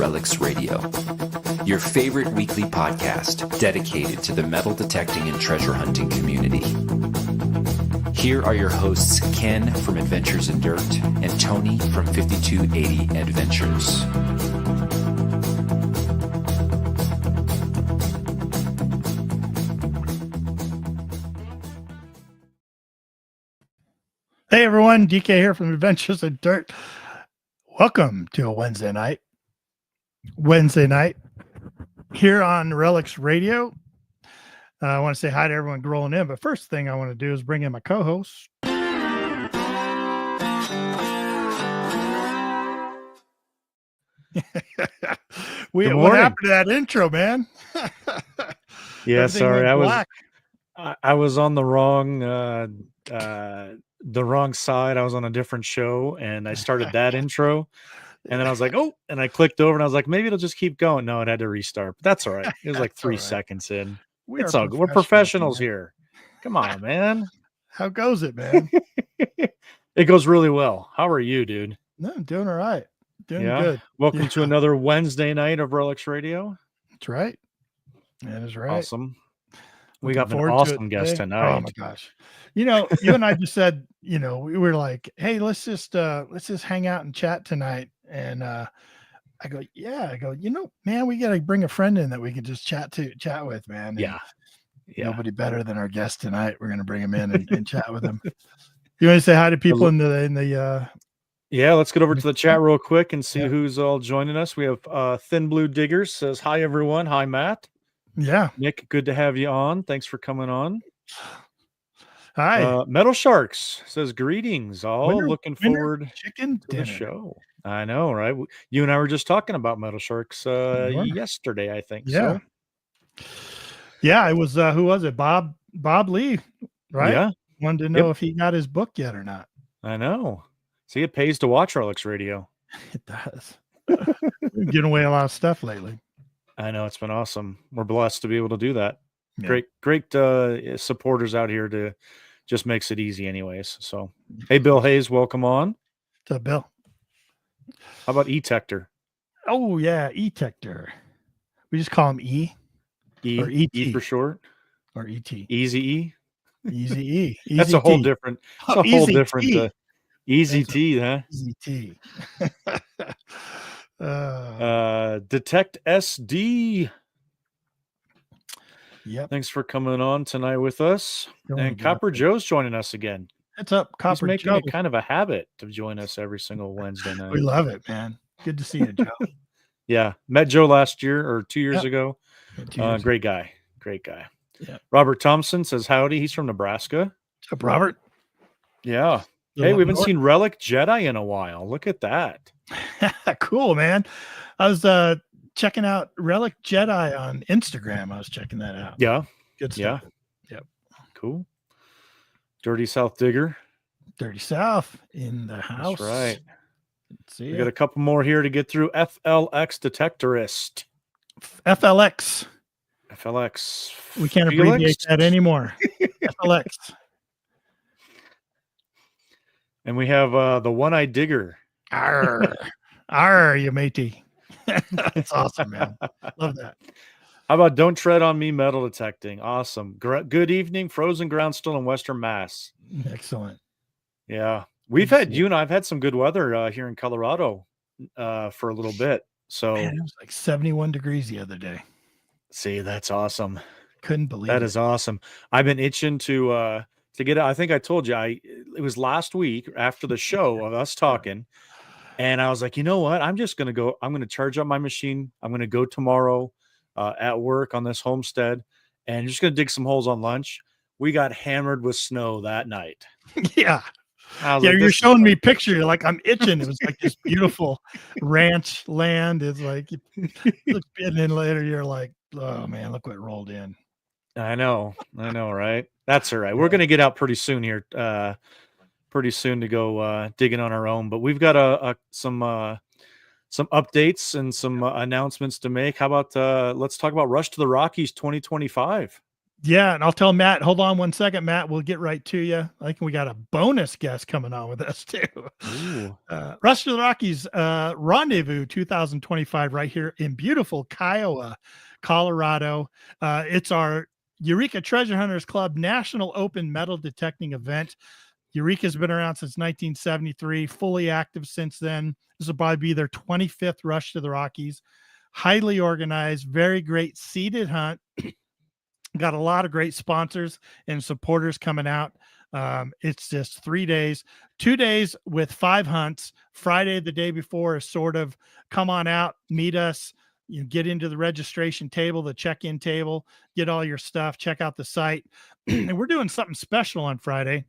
Relics Radio, your favorite weekly podcast dedicated to the metal detecting and treasure hunting community. Here are your hosts, Ken from Adventures in Dirt and Tony from 5280 Adventures. Hey everyone, DK here from Adventures in Dirt. Welcome to a Wednesday night here on Relics Radio. I want to say hi to everyone rolling in, but first thing I want to do is bring in my co-host. What happened to that intro, man? Yeah, sorry, I was on the wrong side. I was on a different show and I started that intro and then I was like, oh, and I clicked over and I was like, maybe it'll just keep going. No, it had to restart, but that's all right. It was like 3 seconds in. It's all good. We're professionals here. Come on, man. How goes it, man? It goes really well. How are you, dude? No, I'm doing all right. Doing good. Welcome to another Wednesday night of Relics Radio. That's right. That is right. Awesome. We got an awesome guest tonight. Oh my gosh. You know, you and I just said, we were like, hey, let's just hang out and chat tonight. And I go, man, we got to bring a friend in that we can just chat with, man. And yeah. Nobody better than our guest tonight. We're going to bring him in and chat with him. You want to say hi to people in the yeah, let's get over to the chat real quick and see who's all joining us. We have Thin Blue Diggers says, hi, everyone. Hi, Matt. Yeah. Nick, good to have you on. Thanks for coming on. Hi. Metal Sharks says, greetings. All looking forward to the show. I know, right? You and I were just talking about Metal Sharks yesterday, I think. Yeah. So. Yeah, it was, who was it? Bob Lee, right? Yeah. Wanted to know if he got his book yet or not. I know. See, it pays to watch Relics Radio. It does. We're giving away a lot of stuff lately. I know, it's been awesome. We're blessed to be able to do that. Yeah. Great supporters out here to just makes it easy anyways. So, hey, Bill Hayes, welcome on. What's up, Bill? How about E-Tector? Oh, yeah, E-Tector. We just call him E. Or E-T. E for short. Or E-T. Easy E. Easy E. Easy That's a whole different. That's a whole different. Easy T, huh? Easy T. Detect SD. Yep. Thanks for coming on tonight with us. And Copper Joe's joining us again. What's up, Copper Joe? He's making it kind of a habit to join us every single Wednesday night. We love it, man. Good to see you, Joe. Yeah. Met Joe last year or 2 years ago. Great guy. Yeah. Robert Thompson says howdy. He's from Nebraska. What's up, Robert? Yeah. Hey, we haven't seen Relic Jedi in a while. Look at that. Cool, man. I was checking out Relic Jedi on Instagram. I was checking that out. Yeah. Good stuff. Yeah. Yep. Cool. Dirty South Digger. Dirty South in the house. That's right. See, we got a couple more here to get through. FLX Detectorist. FLX. We can't abbreviate that anymore. FLX. And we have the One-Eyed Digger. Arr, you matey. That's awesome, man. Love that. How about Don't Tread on Me Metal Detecting? Awesome. Good evening. Frozen ground still in Western Mass. Excellent. Yeah. You and I've had some good weather here in Colorado for a little bit. So man, it was like 71 degrees the other day. See, that's awesome. Couldn't believe that is awesome. I've been itching to get it. I think I told you it was last week after the show of us talking. And I was like, you know what? I'm going to charge up my machine. I'm going to go tomorrow at work on this homestead and just going to dig some holes on lunch. We got hammered with snow that night. Yeah. You're showing me pictures like I'm itching. It was like this beautiful ranch land. It's like, and then later you're like, oh man, look what rolled in. I know, right? That's all right. We're going to get out pretty soon here. Pretty soon to go digging on our own, but we've got some updates and some announcements to make. How about let's talk about Rush to the Rockies 2025. Yeah, and I'll tell Matt, hold on one second, Matt. We'll get right to you. I think we got a bonus guest coming on with us too. Rush to the Rockies Rendezvous 2025 right here in beautiful Kiowa, Colorado. It's our Eureka Treasure Hunters Club National Open Metal Detecting event. Eureka's been around since 1973, fully active since then. This will probably be their 25th Rush to the Rockies. Highly organized, very great seated hunt. Got a lot of great sponsors and supporters coming out. It's just 3 days, 2 days with 5 hunts. Friday, the day before, is sort of come on out, meet us, you get into the registration table, the check-in table, get all your stuff, check out the site. And we're doing something special on Friday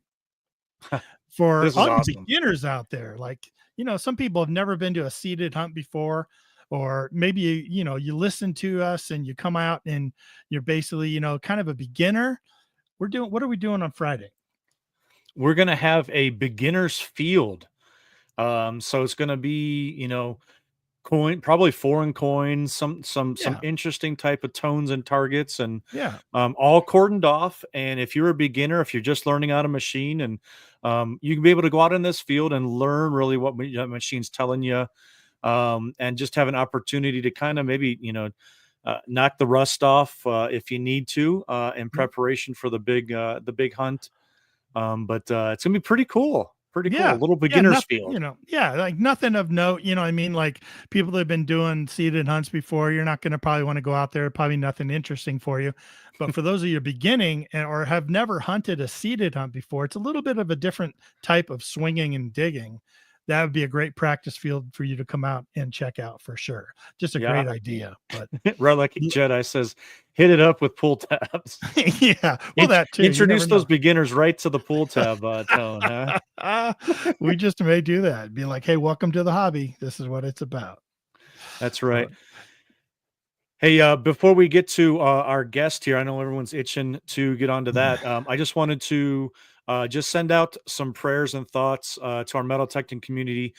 for all the beginners out there. Like, some people have never been to a seated hunt before. Or maybe, you listen to us and you come out and you're basically, kind of a beginner. What are we doing on Friday? We're going to have a beginner's field. So it's going to be, probably foreign coins, some interesting type of tones and targets, and all cordoned off. And if you're a beginner, if you're just learning how to machine, and you can be able to go out in this field and learn really what machine's telling you. And just have an opportunity to kind of maybe, knock the rust off if you need to in preparation for the big hunt. But it's gonna be pretty cool. Pretty cool. A little beginner's field. Like nothing of note. Like people that have been doing seated hunts before, you're not going to probably want to go out there. Probably nothing interesting for you. But for those of you beginning or have never hunted a seated hunt before, it's a little bit of a different type of swinging and digging. That would be a great practice field for you to come out and check out for sure. Just a great idea. But like Jedi says, hit it up with pull tabs. Well, that too. Introduce those beginners right to the pull tab tone. Huh? We just may do that. Be like, hey, welcome to the hobby. This is what it's about. That's right. Hey, before we get to our guest here, I know everyone's itching to get onto that. I just wanted to just send out some prayers and thoughts to our metal detecting community.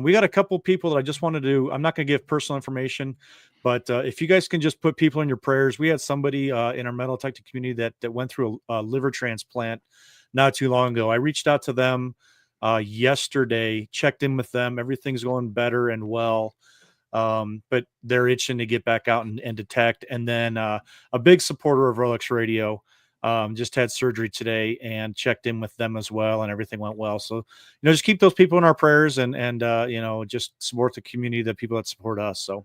We got a couple people that I just wanted to, I'm not going to give personal information, but if you guys can just put people in your prayers. We had somebody in our metal detecting community that went through a liver transplant not too long ago. I reached out to them yesterday, checked in with them. Everything's going better and well. But they're itching to get back out and detect. And then a big supporter of Relics Radio just had surgery today and checked in with them as well, and everything went well. So, just keep those people in our prayers and just support the community, the people that support us. So,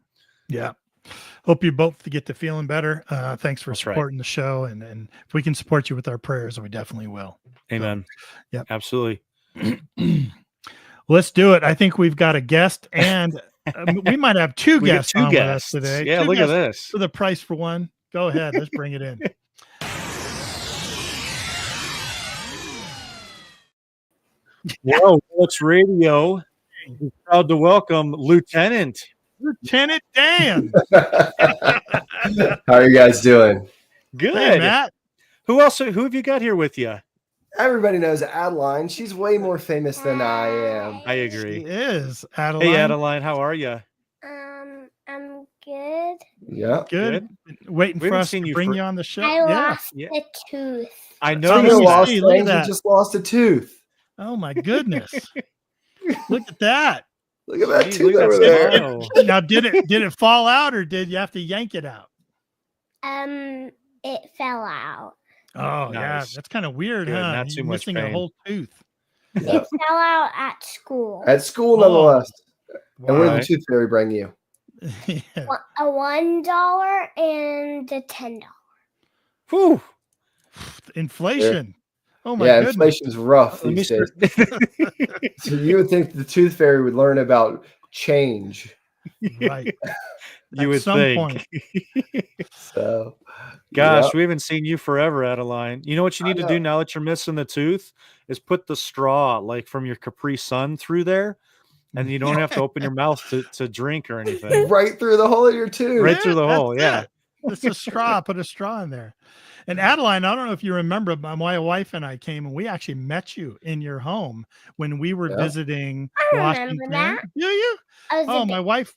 hope you both get to feeling better. Thanks for supporting the show. And if we can support you with our prayers, we definitely will. Amen. So, absolutely. Let's do it. I think we've got a guest, and we might have two guests on with us today. Yeah, look at this. For the price for one. Go ahead. Let's bring it in. Well, Relics Radio is proud to welcome Lieutenant Dan. How are you guys doing? Good. Hey, Matt. Who have you got here with you? Everybody knows Adeline. She's way more famous than I am. I agree. She is. Adeline. Hey, Adeline, how are you? I'm good. Yeah. Good. Waiting for us to bring you on the show. I lost a tooth. I know you just lost a tooth. Oh my goodness. Look at that. Look at that tooth over there. Now, did it fall out, or did you have to yank it out? It fell out. Oh, nice. Yeah, that's kind of weird, huh? Not too much missing pain. A whole tooth. It fell out at school. At school, nonetheless. Wow. And what did the tooth fairy bring you? A $1 and a $10. Whew. Inflation. Oh my goodness. Inflation's rough these days. So you would think the tooth fairy would learn about change. Right. You would think. So, gosh, we haven't seen you forever, Adeline. You know what you need to do now that you're missing the tooth is put the straw like from your Capri Sun through there, and you don't have to open your mouth to drink or anything. Right through the hole of your tooth. Right through the hole, yeah. It's a straw. Put a straw in there. And Adeline, I don't know if you remember, but my wife and I came and we actually met you in your home when we were visiting Washington. That. Do you? My wife.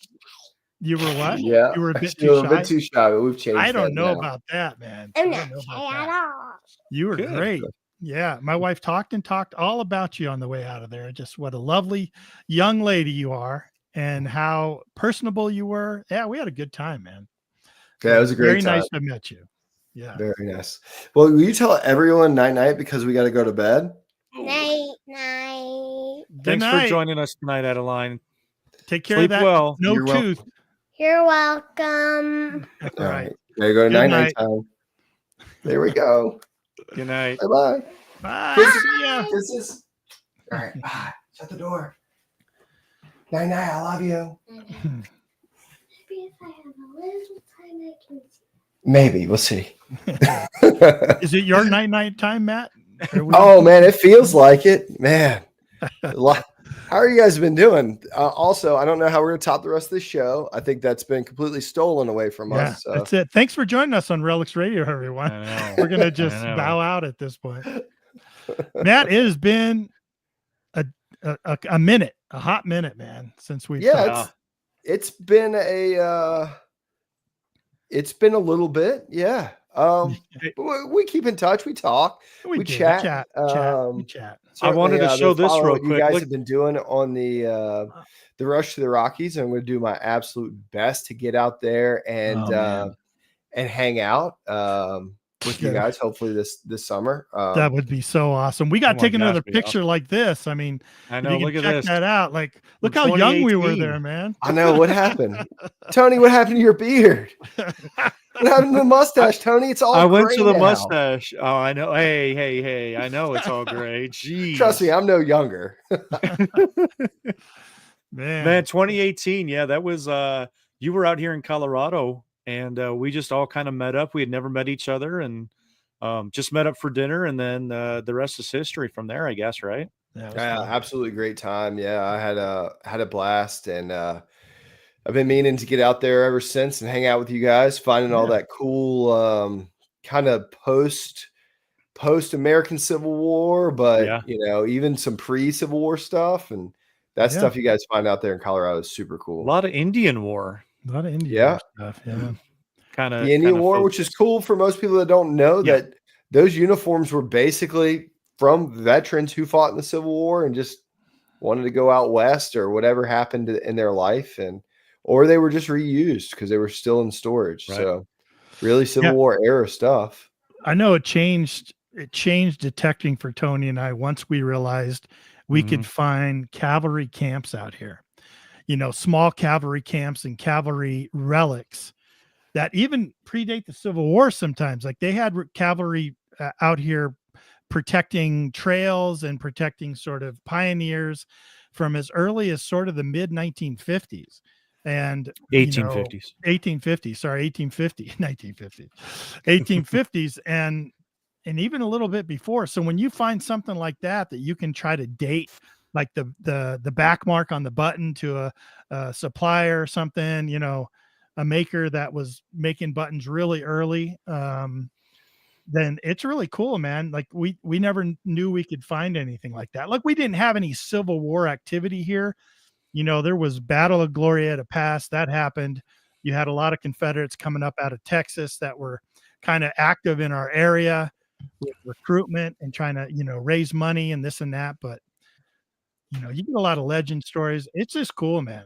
You were what? Yeah, You were a bit you're too a bit shy. too shy, but we've changed. I don't know now. about that, man. I'm I not don't know shy about at that. all. You were Good. great. Yeah, my wife talked all about you on the way out of there. Just what a lovely young lady you are, and how personable you were. Yeah, we had a good time, man. Yeah, it was a great Very time. nice to meet you. Yeah. Very nice. Well, will you tell everyone night because we got to go to bed? Night. Good Thanks night. for joining us tonight, Adeline. Take care Sleep of that. well. No You're welcome. tooth. You're welcome. All right. There you go to Good night time. There we go. Good night. Bye-bye. Bye. Kisses. See ya. Kisses. All right. Bye. Shut the door. Night. I love you. Maybe if I have a little time, I can see. Maybe. We'll see. Is it your night time, Matt? Oh, man. It feels like it. Man. How are you guys been doing? Also, I don't know how we're going to top the rest of the show. I think that's been completely stolen away from us. So. That's it. Thanks for joining us on Relics Radio, everyone. We're going to just I know. bow out at this point. Matt, it has been a minute, a hot minute, man, since we've talked. It's been a little bit. Yeah. We keep in touch. We talk. We chat. We chat. I wanted to show this real quick. What you guys have been doing on the Rush to the Rockies. I'm going to do my absolute best to get out there and hang out with you guys. Hopefully this summer. That would be so awesome. We got to take another picture like this. I mean, I know. Look at check this. that out. Like, look how young we were there, man. I know what happened. Tony, what happened to your beard? What happened to the mustache, Tony? It's all I went to the now. mustache. Oh, I know. Hey. I know it's all gray. Jeez. Trust me, I'm no younger. Man, 2018. Yeah, that was you were out here in Colorado, and we just all kind of met up. We had never met each other, and just met up for dinner, and then the rest is history from there, I guess, right? Yeah, absolutely great time. Yeah, I had a blast, and I've been meaning to get out there ever since and hang out with you guys, finding all that cool kind of post American Civil War, but even some pre-Civil War stuff, and that stuff you guys find out there in Colorado is super cool. A lot of Indian War. A lot of Indian stuff. Yeah. Kind of the Indian War, which is cool for most people that don't know that those uniforms were basically from veterans who fought in the Civil War and just wanted to go out west or whatever happened in their life, or they were just reused because they were still in storage. Right. So really Civil War era stuff. I know it changed detecting for Tony and I once we realized we could find cavalry camps out here, small cavalry camps and cavalry relics that even predate the Civil War sometimes. Like they had cavalry out here protecting trails and protecting sort of pioneers from as early as sort of the mid 1950s. And 1850s, 1850s, and even a little bit before. So when you find something like that you can try to date, like the back mark on the button to a supplier or something, a maker that was making buttons really early, then it's really cool, man. Like we never knew we could find anything like that. Like we didn't have any Civil War activity here. There was Battle of Glorieta Pass that happened. You had a lot of Confederates coming up out of Texas that were kind of active in our area with recruitment and trying to, raise money and this and that. But, you get a lot of legend stories. It's just cool, man.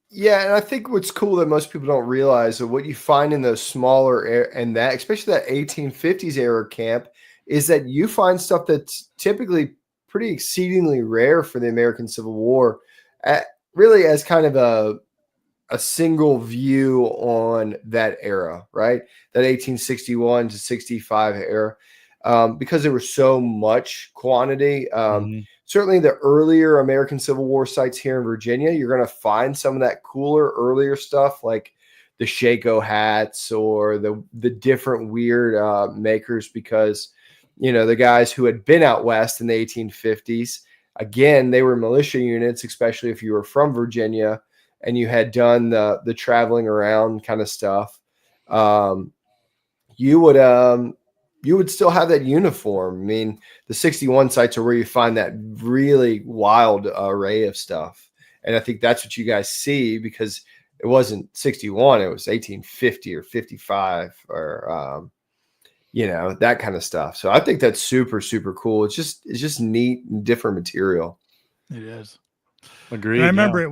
Yeah. And I think what's cool that most people don't realize of what you find in those smaller and that, especially that 1850s era camp, is that you find stuff that's typically pretty exceedingly rare for the American Civil War, really as kind of a single view on that era, right? That 1861 to 65 era, because there was so much quantity. Certainly the earlier American Civil War sites here in Virginia, you're going to find some of that cooler earlier stuff like the Shako hats or the different weird makers, because the guys who had been out west in the 1850s, again, they were militia units, especially if you were from Virginia and you had done the traveling around kind of stuff. You would still have that uniform. I mean, the 61 sites are where you find that really wild array of stuff. And I think that's what you guys see, because it wasn't 61, it was 1850 or 55 or, that kind of stuff. So I think that's super, super cool. It's just neat and different material. It is. Agreed. And I remember it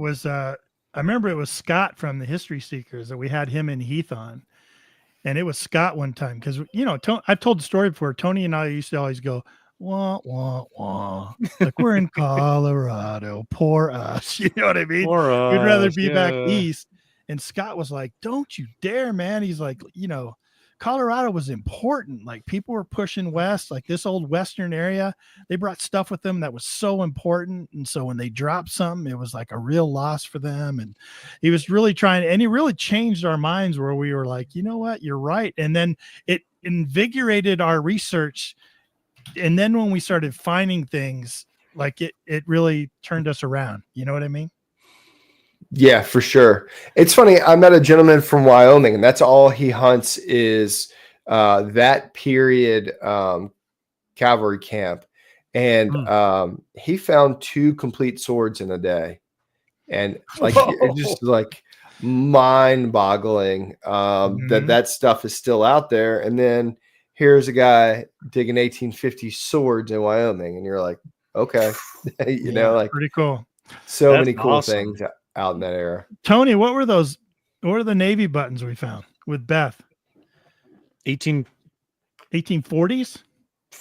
was Scott from the History Seekers that we had him and Heath on. And it was Scott one time because, I've told the story before. Tony and I used to always go, wah, wah, wah. Like, we're in Colorado. Poor us. You know what I mean? We'd rather be back east. And Scott was like, don't you dare, man. He's like, Colorado was important. Like, people were pushing west, like this old Western area. They brought stuff with them that was so important. And so when they dropped something, it was like a real loss for them. And he was really trying, and he really changed our minds where we were like, you know what, you're right. And then it invigorated our research. And then when we started finding things, like it really turned us around. You know what I mean? Yeah, for sure. It's funny. I met a gentleman from Wyoming, and that's all he hunts is that period cavalry camp. And he found 2 complete swords in a day. And like, it's just like mind-boggling that stuff is still out there. And then here's a guy digging 1850 swords in Wyoming, and you're like, okay, like pretty cool. So many cool things out in that era. Tony, what were the Navy buttons we found with Beth? 1840s,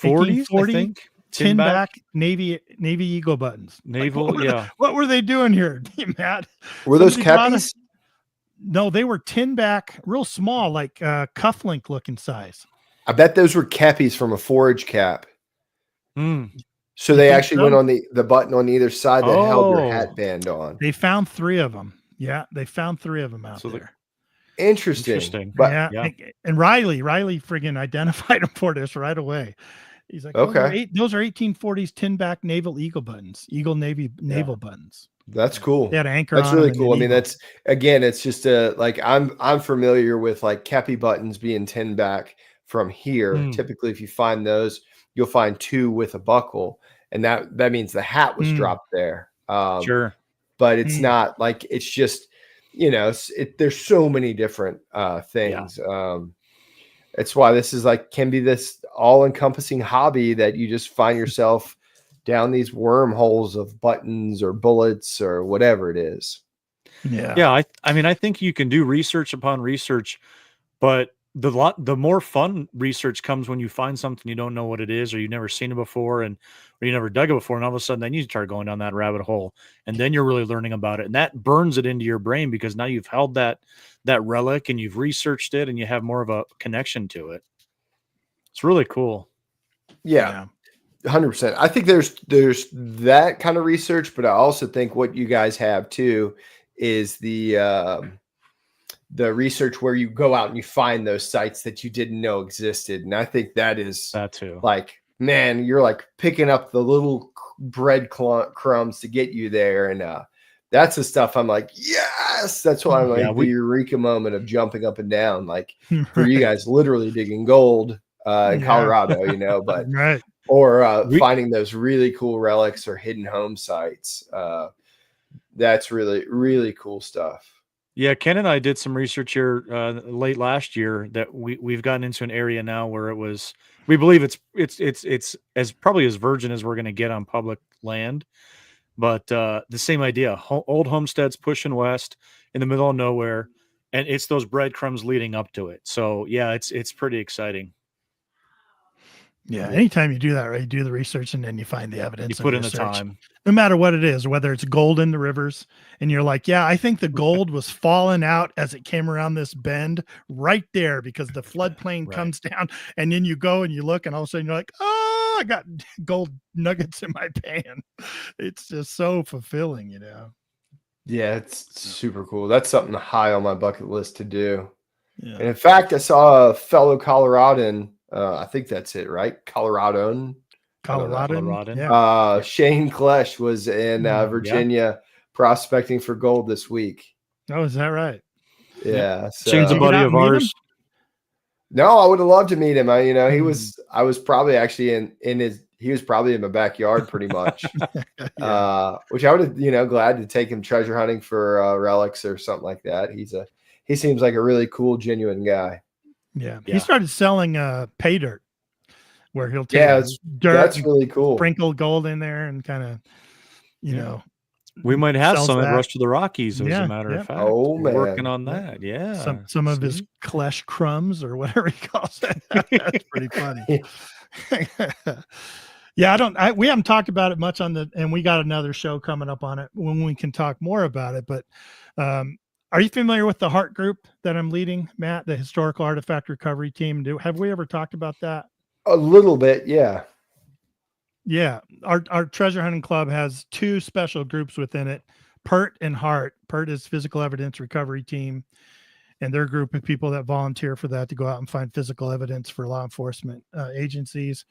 1840, I think. Tin back Navy Eagle buttons. Naval, yeah. What were they doing here, Matt? Were those cappies? No, they were tin back, real small, like cufflink looking size. I bet those were cappies from a forage cap. So they actually went on the button on either side that held your hat band on. They found 3 of them. Yeah, they found 3 of them out there. Interesting. But, and Riley friggin' identified them for us right away. He's like, okay, those are 1840s tin back naval eagle buttons, Eagle Navy naval buttons. That's cool. They had an anchor. That's really cool. I mean, that's, again, it's just like I'm familiar with like cappy buttons being tin back from here. Typically, if you find those, you'll find 2 with a buckle, and that means the hat was dropped there. Sure, but it's not like, it's just, there's so many different things. It's why this is like, can be this all-encompassing hobby that you just find yourself down these wormholes of buttons or bullets or whatever it is. Yeah. I mean, I think you can do research upon research, but the more fun research comes when you find something you don't know what it is, or you've never seen it before, or you never dug it before, and all of a sudden then you start going down that rabbit hole, and then you're really learning about it, and that burns it into your brain because now you've held that relic and you've researched it and you have more of a connection to it. It's really cool. Yeah. 100%. I think there's that kind of research, but I also think what you guys have too is the research where you go out and you find those sites that you didn't know existed. And I think that is that too. Like, man, you're like picking up the little bread crumbs to get you there. And that's the stuff I'm like, yes, that's why I'm like the eureka moment of jumping up and down, like for you guys literally digging gold in Colorado, but or finding those really cool relics or hidden home sites. That's really, really cool stuff. Yeah, Ken and I did some research here late last year that we've gotten into an area now where we believe it's as probably as virgin as we're going to get on public land, but the same idea, old homesteads pushing west in the middle of nowhere, and it's those breadcrumbs leading up to it. So yeah, it's pretty exciting. Yeah, anytime you do that, right? You do the research and then you find the evidence. You put in the time. No matter what it is, whether it's gold in the rivers, and you're like, yeah, I think the gold was falling out as it came around this bend right there because the floodplain comes down, and then you go and you look, and all of a sudden you're like, oh, I got gold nuggets in my pan. It's just so fulfilling, Yeah, it's super cool. That's something high on my bucket list to do. Yeah. And in fact, I saw a fellow Coloradan. I think that's it, right? Coloradan. Yeah. Shane Klesch was in Virginia prospecting for gold this week. Oh, is that right? Yeah. So, Shane's a buddy of ours. No, I would have loved to meet him. I was probably actually in he was probably in my backyard pretty much. Which I would have, glad to take him treasure hunting for relics or something like that. He seems like a really cool, genuine guy. Yeah. He started selling pay dirt, where he'll take dirt. That's really cool. Sprinkle gold in there and kind of, we might have some at that. Rush to the Rockies, as a matter of fact. Oh, man. Working on that. Yeah. Some of his Klesh crumbs or whatever he calls it. That's pretty funny. Yeah, we haven't talked about it much and we got another show coming up on it when we can talk more about it. But are you familiar with the Heart group that I'm leading, Matt, the historical artifact recovery team? Have we ever talked about that? A little bit, yeah. Yeah, our treasure hunting club has two special groups within it, PERT and Heart. PERT is physical evidence recovery team, and they're a group of people that volunteer for that to go out and find physical evidence for law enforcement agencies.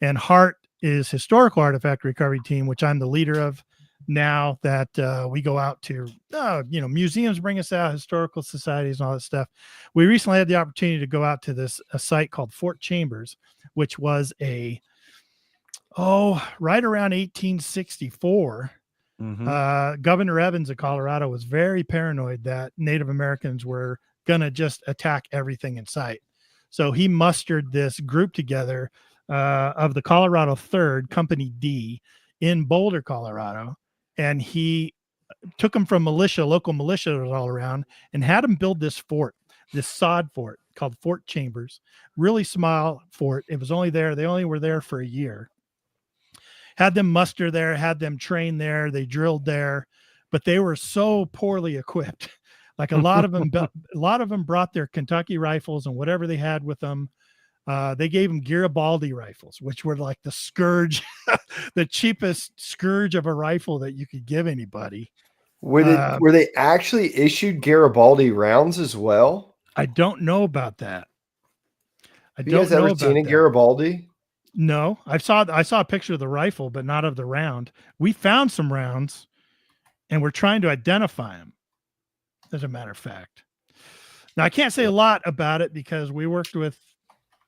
And Heart is historical artifact recovery team, which I'm the leader of now, that we go out to, museums bring us out, historical societies and all that stuff. We recently had the opportunity to go out to a site called Fort Chambers, which was right around 1864. Governor Evans of Colorado was very paranoid that Native Americans were going to just attack everything in sight. So he mustered this group together of the Colorado 3rd, Company D, in Boulder, Colorado. And he took them from local militia all around, and had them build this fort, this sod fort called Fort Chambers. Really small fort. It was they only were there for a year. Had them muster there, had them train there. They drilled there, but they were so poorly equipped. Like a lot of them brought their Kentucky rifles and whatever they had with them. They gave them Garibaldi rifles, which were like the scourge, the cheapest scourge of a rifle that you could give anybody. Were they actually issued Garibaldi rounds as well? I don't know about that. Have you guys ever seen a Garibaldi? No, I saw a picture of the rifle, but not of the round. We found some rounds, and we're trying to identify them, as a matter of fact. Now, I can't say a lot about it because we worked with,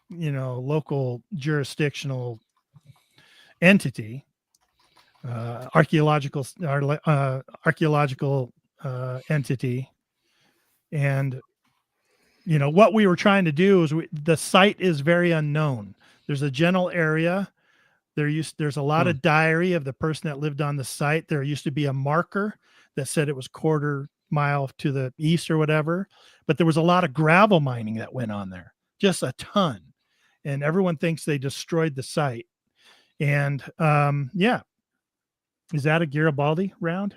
local jurisdictional entity, archaeological entity. And, what we were trying to do is the site is very unknown. There's a general area. There's a lot of diary of the person that lived on the site. There used to be a marker that said it was quarter mile to the east or whatever, but there was a lot of gravel mining that went on there, just a ton. And everyone thinks they destroyed the site. And is that a Garibaldi round?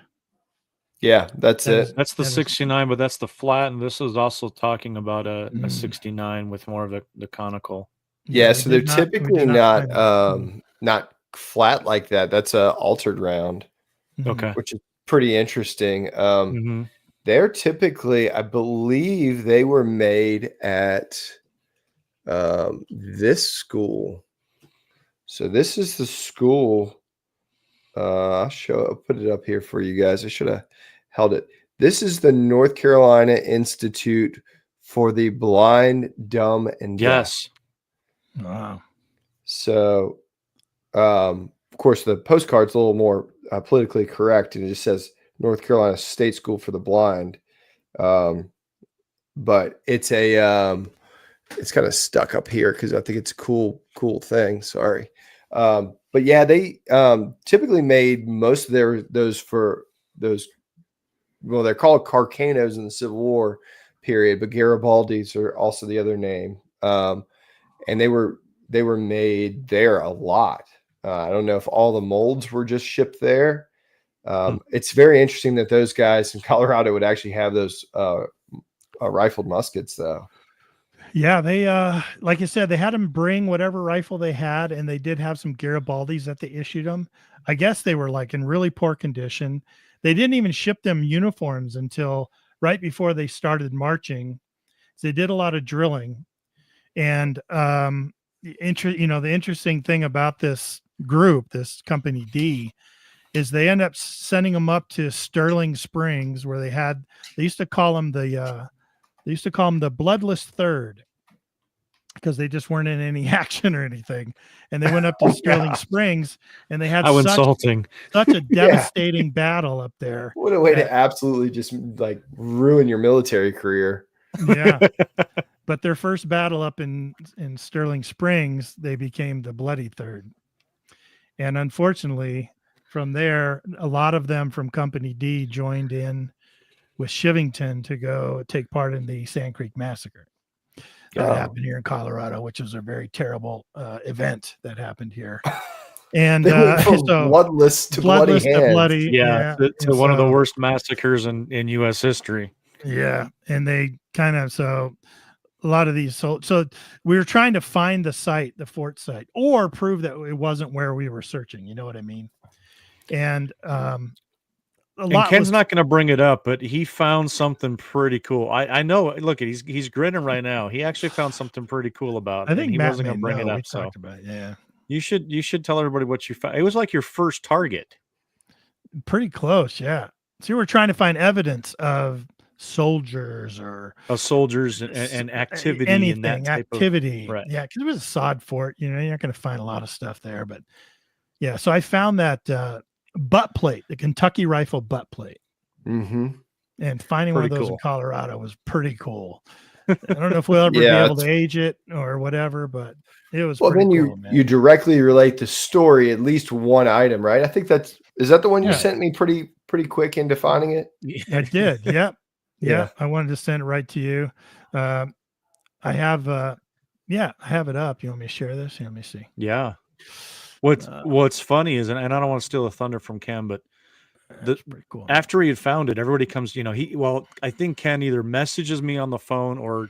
Yeah, that's it. That's the 69, but that's the flat. And this is also talking about a 69 with more of the conical. Yeah, so they're typically not flat like that. That's a altered round. Okay. Which is pretty interesting. They're typically, I believe they were made at this school. So this is the school. I'll put it up here for you guys. I should have held it. This is the North Carolina Institute for the Blind, Dumb, and Deaf. Yes. Wow. So, of course, the postcard's a little more politically correct, and it just says North Carolina State School for the Blind. But it's it's kind of stuck up here because I think it's a cool thing. Sorry. But yeah, they typically made most of those. Well, they're called Carcanos in the Civil War period, but Garibaldis are also the other name. And they were made there a lot. I don't know if all the molds were just shipped there. It's very interesting that those guys in Colorado would actually have those rifled muskets, though. Yeah, they like I said, they had them bring whatever rifle they had, and they did have some Garibaldis that they issued them. I guess they were like in really poor condition. They didn't even ship them uniforms until right before they started marching. So they did a lot of drilling. And the interesting thing about this group, this Company D, is they end up sending them up to Sterling Springs, where they used to call them the bloodless third. because they just weren't in any action or anything. And they went up to Sterling Springs, and they had How such insulting. a devastating battle up there. What a way to absolutely just like ruin your military career. Yeah. But their first battle up in Sterling Springs, they became the Bloody Third. And unfortunately, from there, a lot of them from Company D joined in with Shivington to go take part in the Sand Creek Massacre that happened here in Colorado, which was a very terrible event that happened here. And so bloodless to bloody hands. Yeah, to one of the worst massacres in U.S. history. Yeah, and they kind of a lot of these. So we were trying to find the site, the fort site, or prove that it wasn't where we were searching. You know what I mean? And Ken's not going to bring it up, but he found something pretty cool. I know. Look, he's grinning right now. He actually found something pretty cool about it. I think he Matt wasn't going to bring it up. So yeah, you should tell everybody what you found. It was like your first target. Pretty close, yeah. So we're trying to find evidence of soldiers or soldiers and activity, anything, and that activity. Right. Yeah, because it was a sod fort. You know, you're not going to find a lot of stuff there, but yeah. So I found that butt plate, the Kentucky rifle butt plate, and finding one of those in Colorado was pretty cool. I don't know if we'll ever be able to age it or whatever, but it was pretty cool. You directly relate the story, at least one item, right? I think is that the one you sent me pretty quick in defining it? I did. Yep. Yeah. I wanted to send it right to you. I have it up. You want me to share this? Let me see. Yeah. What's funny is, and I don't want to steal the thunder from Ken, but that's pretty cool. After he had found it, everybody comes, I think Ken either messages me on the phone or,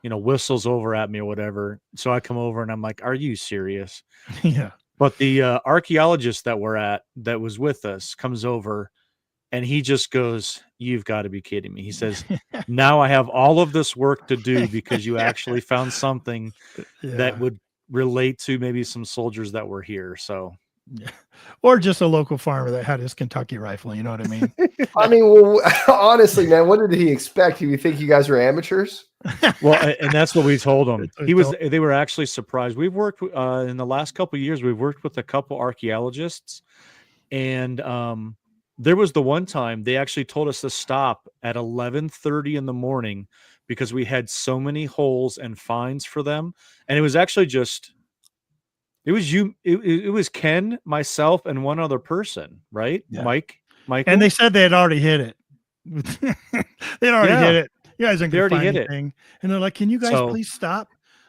whistles over at me or whatever. So I come over and I'm like, are you serious? Yeah. But the archaeologist that was with us comes over and he just goes, you've got to be kidding me. He says, now I have all of this work to do because you actually found something that would relate to maybe some soldiers that were here. So, or just a local farmer that had his Kentucky rifle. You know what I mean? I mean, well, honestly, man, what did he expect? Did he think you guys were amateurs? Well, and that's what we told him. They were actually surprised. We've worked in the last couple of years. We've worked with a couple archaeologists, and there was the one time they actually told us to stop at 11:30 in the morning because we had so many holes and finds for them. And it was actually it was Ken, myself, and one other person, right? Yeah. Mike. And they said they had already hit it. They'd already hit it. You guys aren't going to find anything. And they're like, can you guys please stop?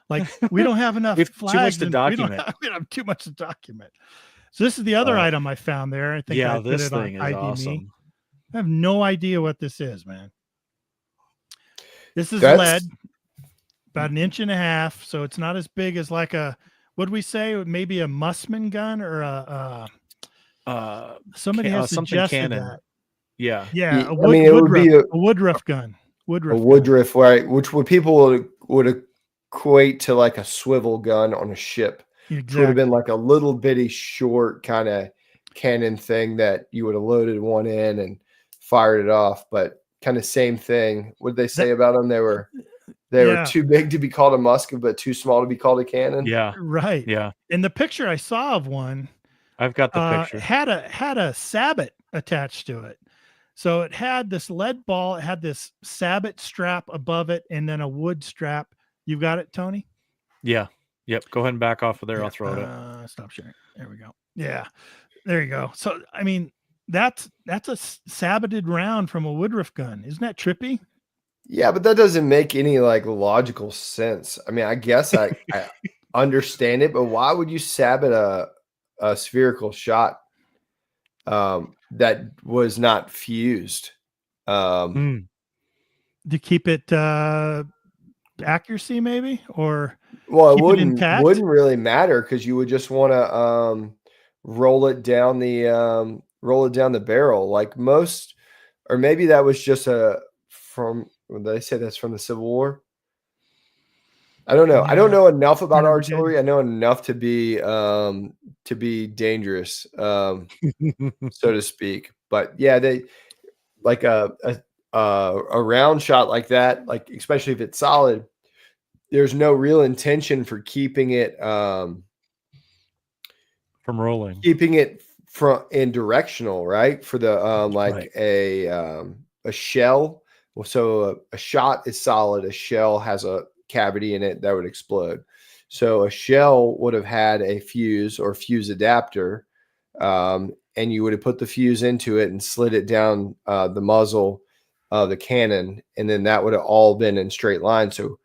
Like, we don't have enough flags. Too much to document. We don't have too much to document. So this is the other item I found there. I think I put this it on thing is ID awesome. Me. I have no idea what this is, man. This is lead, about 1.5 inches. So it's not as big as like what'd we say? Maybe a Mussman gun or somebody has suggested cannon. that. Yeah. Yeah. A Woodruff gun. Woodruff, right? Which people would equate to like a swivel gun on a ship. Exactly. It would have been like a little bitty short kind of cannon thing that you would have loaded one in and fired it off. But kind of same thing. What did they say about them? They were too big to be called a musket, but too small to be called a cannon. Yeah. Right. Yeah. In the picture I saw of one, I've got the picture. Had a sabot attached to it. So it had this lead ball, it had this sabot strap above it, and then a wood strap. You've got it, Tony? Yeah. Yep. Go ahead and back off of there. I'll throw it up. Stop sharing. There we go. Yeah. There you go. So I mean, that's a saboted round from a Woodruff gun. Isn't that trippy? Yeah, but that doesn't make any like logical sense. I mean, I guess I understand it, but why would you sabot a spherical shot that was not fused? To keep it accuracy, maybe, or it wouldn't really matter because you would just want to roll it down the barrel like most, or maybe that was just they say that's from the Civil War. I don't know. Yeah. I don't know enough about artillery. I know enough to be dangerous, so to speak. But yeah, they like a round shot like that, like especially if it's solid, there's no real intention for keeping it from rolling, from in directional, right? For the Right. a shell. Well, so a shot is solid. A shell has a cavity in it that would explode. So a shell would have had a fuse or fuse adapter, and you would have put the fuse into it and slid it down the muzzle of the cannon, and then that would have all been in straight line. So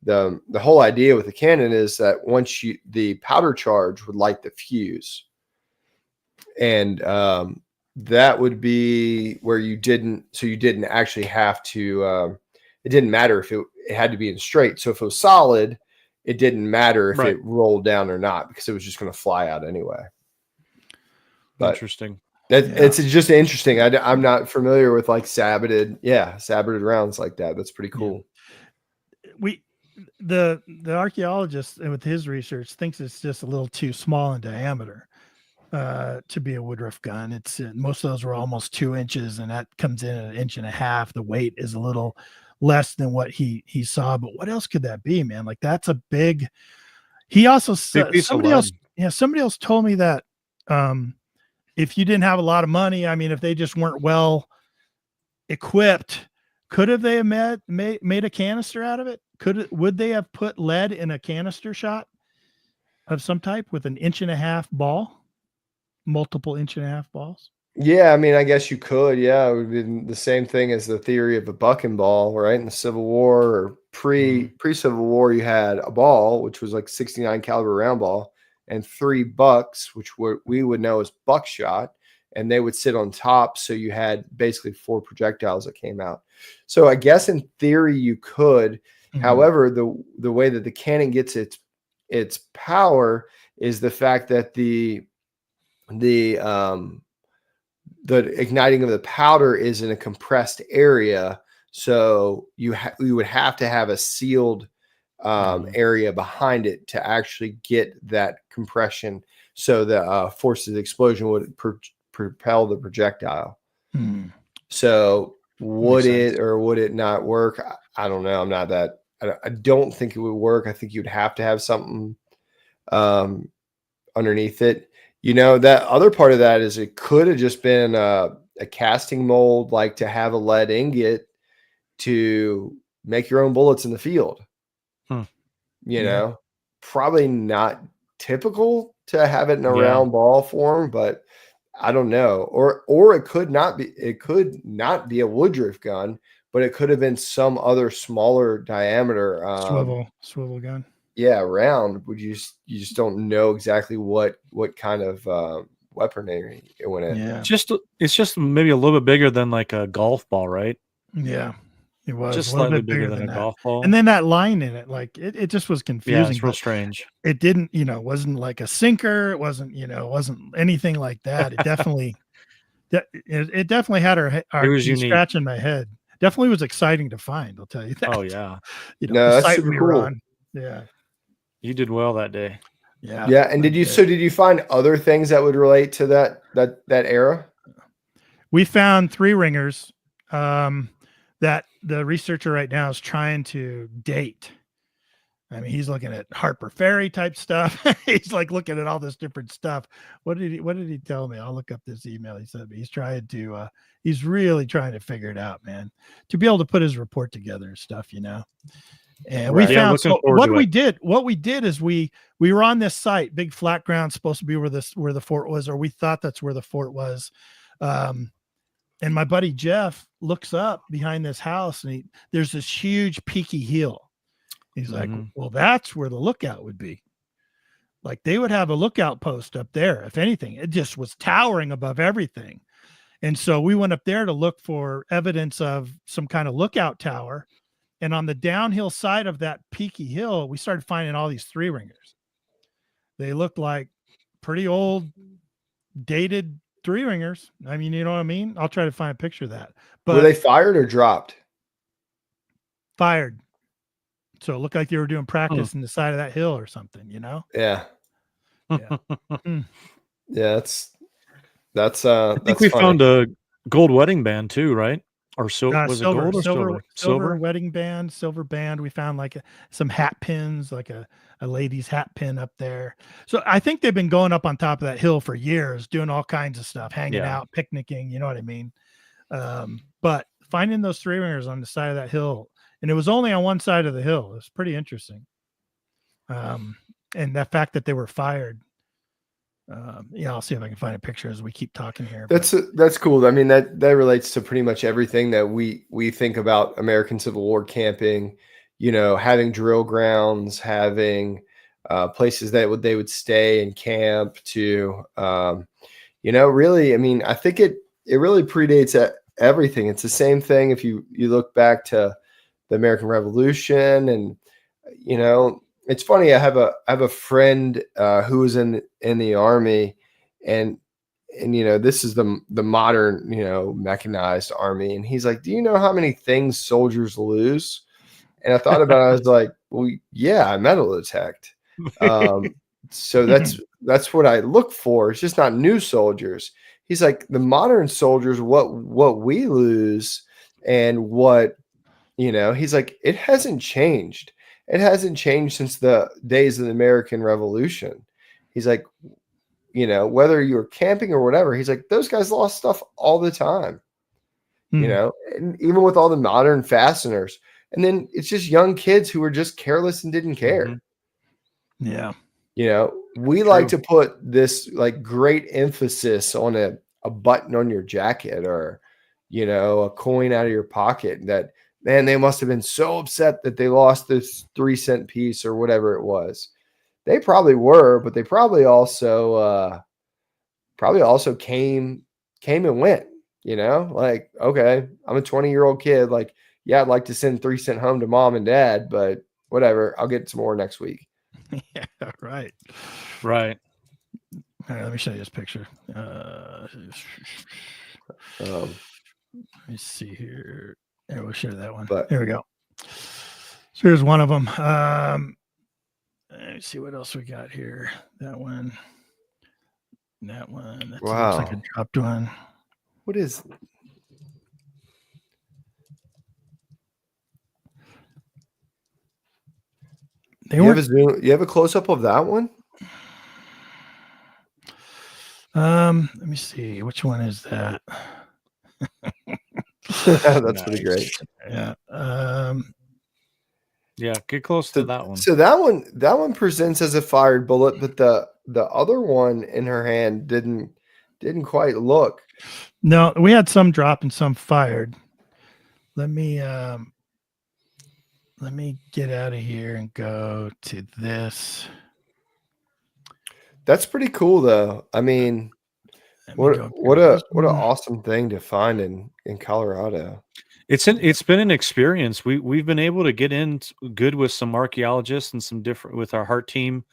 the whole idea with the cannon is that once the powder charge would light the fuse, and that would be where you didn't actually have to. It didn't matter if it had to be in straight. So if it was solid, it didn't matter if it rolled down or not, because it was just going to fly out anyway. But interesting. It's just interesting. I'm not familiar with like sabbated rounds like that. That's pretty cool. The archaeologist with his research thinks it's just a little too small in diameter to be a Woodruff gun. It's most of those were almost 2 inches, and that comes in at 1.5 inches. The weight is a little less than what he saw. But what else could that be, man? Like, that's a big. He also said somebody else told me that if you didn't have a lot of money, I mean, if they just weren't well equipped, they have made a canister out of it? Would they have put lead in a canister shot of some type with an 1.5 inch ball, multiple 1.5 inch balls? Yeah, I mean, I guess you could. Yeah, it would be the same thing as the theory of a bucking ball, right? In the Civil War or pre-Civil War, you had a ball, which was like 69 caliber round ball, and 3 bucks, which we would know as buckshot, and they would sit on top. So you had basically 4 projectiles that came out. So I guess in theory you could. Mm-hmm. However, the way that the cannon gets its power is the fact that the igniting of the powder is in a compressed area. So you would have to have a sealed area behind it to actually get that compression. So the force of the explosion would propel the projectile. So would it or would it not work? I don't know. I don't think it would work. I think you'd have to have something underneath it. You know, that other part of that is it could have just been a casting mold, like to have a lead ingot to make your own bullets in the field. You know, probably not typical to have it in a round ball form, but I don't know. Or it could not be a Woodruff gun, but it could have been some other smaller diameter swivel gun. Yeah, round. You just don't know exactly what kind of weaponry it went in. Yeah. It's just maybe a little bit bigger than like a golf ball, right? Yeah. It was just a little slightly bit bigger than a that. golf ball. And then that line in it, like it just was confusing. Yeah, it's real strange. It didn't, wasn't like a sinker. It wasn't, wasn't anything like that. It definitely, it definitely had our it was unique. Scratching my head. Definitely was exciting to find. I'll tell you that. Oh yeah. The site we were on. Yeah. You did well that day. Yeah. Yeah. And did you find other things that would relate to that era? We found 3 ringers that the researcher right now is trying to date. I mean, he's looking at Harper Ferry type stuff. He's like looking at all this different stuff. What did he tell me? I'll look up this email he sent me. He's really trying to figure it out, man, to be able to put his report together and stuff, And we found what we did is we were on this site, big flat ground, supposed to be where the fort was, or we thought that's where the fort was. And my buddy Jeff looks up behind this house, and there's this huge peaky hill. He's like, well, that's where the lookout would be. Like, they would have a lookout post up there. If anything, it just was towering above everything. And so we went up there to look for evidence of some kind of lookout tower. And on the downhill side of that peaky hill, we started finding all these 3 ringers. They looked like pretty old, dated 3 ringers. I mean, you know what I mean? I'll try to find a picture of that. But were they fired or dropped? Fired. So it looked like they were doing practice in the side of that hill or something, Yeah. Yeah. Yeah. That's I think we found a gold wedding band too, right? Or so was it silver, gold or silver? silver wedding band, silver band. We found like some hat pins, like a lady's hat pin up there. So I think they've been going up on top of that hill for years, doing all kinds of stuff, hanging out, picnicking. You know what I mean? But finding those 3-ringers on the side of that hill, and it was only on one side of the hill. It was pretty interesting. And the fact that they were fired. I'll see if I can find a picture as we keep talking here. That's cool. I mean, that relates to pretty much everything that we think about American Civil War camping, having drill grounds, having places that they would stay and camp to, really, I mean, I think it really predates everything. It's the same thing. If you look back to the American Revolution and, it's funny. I have a friend who was in the Army, and this is the modern mechanized Army, and he's like, "Do you know how many things soldiers lose?" And I thought about it. I was like, "Well, yeah, I metal detect." So that's what I look for. It's just not new soldiers. He's like, the modern soldiers, what we lose, and what he's like, it hasn't changed. It hasn't changed since the days of the American Revolution. He's like, whether you're camping or whatever, he's like, those guys lost stuff all the time, and even with all the modern fasteners. And then it's just young kids who were just careless and didn't care. Mm-hmm. Yeah. We like to put this like great emphasis on a button on your jacket or, a coin out of your pocket that, man, they must have been so upset that they lost this 3-cent piece or whatever it was. They probably were, but they probably also came and went, like, okay, I'm a 20-year-old kid. Like, yeah, I'd like to send 3 cents home to mom and dad, but whatever, I'll get some more next week. Yeah, right. All right, let me show you this picture. Let me see here. Yeah, we'll share that one. There we go. So here's one of them. Let me see what else we got here. That one. That one. That looks like a dropped one. What is? You have a close up of that one? Let me see. Which one is that? That's pretty great. Yeah. Yeah, get close to that one. So that one presents as a fired bullet, but the other one in her hand didn't quite look. No, we had some drop and some fired. Let me get out of here and go to this. That's pretty cool though. I mean, what an awesome thing to find in Colorado. It's been an experience. We've been able to get in good with some archaeologists and some different with our heart team,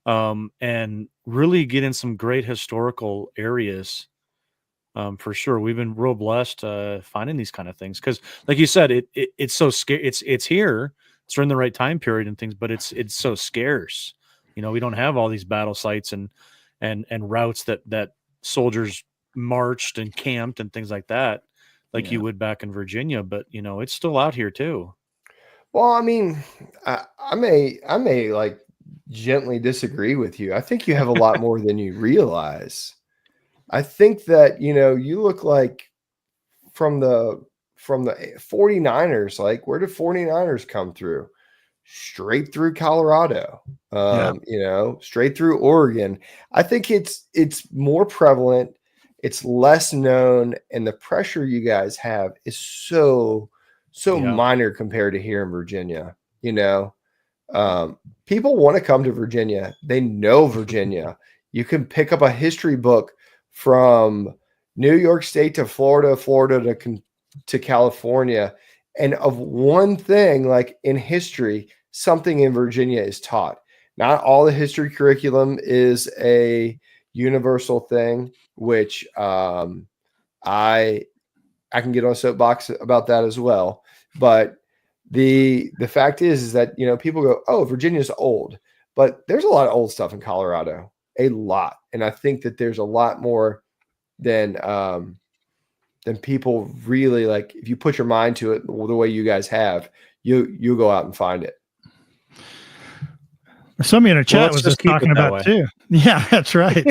and really get in some great historical areas. For sure, we've been real blessed finding these kind of things because, like you said, it's so scary. It's here. It's during the right time period and things, but it's so scarce. We don't have all these battle sites and routes that soldiers marched and camped and things like that. Like you would back in Virginia, but it's still out here too. Well, I mean, I may like gently disagree with you. I think you have a lot more than you realize. I think that, you look like from the 49ers, like where did 49ers come through? Straight through Colorado, straight through Oregon. I think it's more prevalent. It's less known, and the pressure you guys have is so minor compared to here in Virginia. People want to come to Virginia. They know Virginia. You can pick up a history book from New York State to Florida to California, and of one thing, like in history, something in Virginia is taught. Not all the history curriculum is a universal thing, which I can get on a soapbox about that as well. But the fact is that people go, oh, Virginia's old, but there's a lot of old stuff in Colorado, a lot, and I think that there's a lot more than then people really like, if you put your mind to it the way you guys have, you go out and find it. Somebody in our chat was just just keep it talking that about way. too. Yeah, that's right.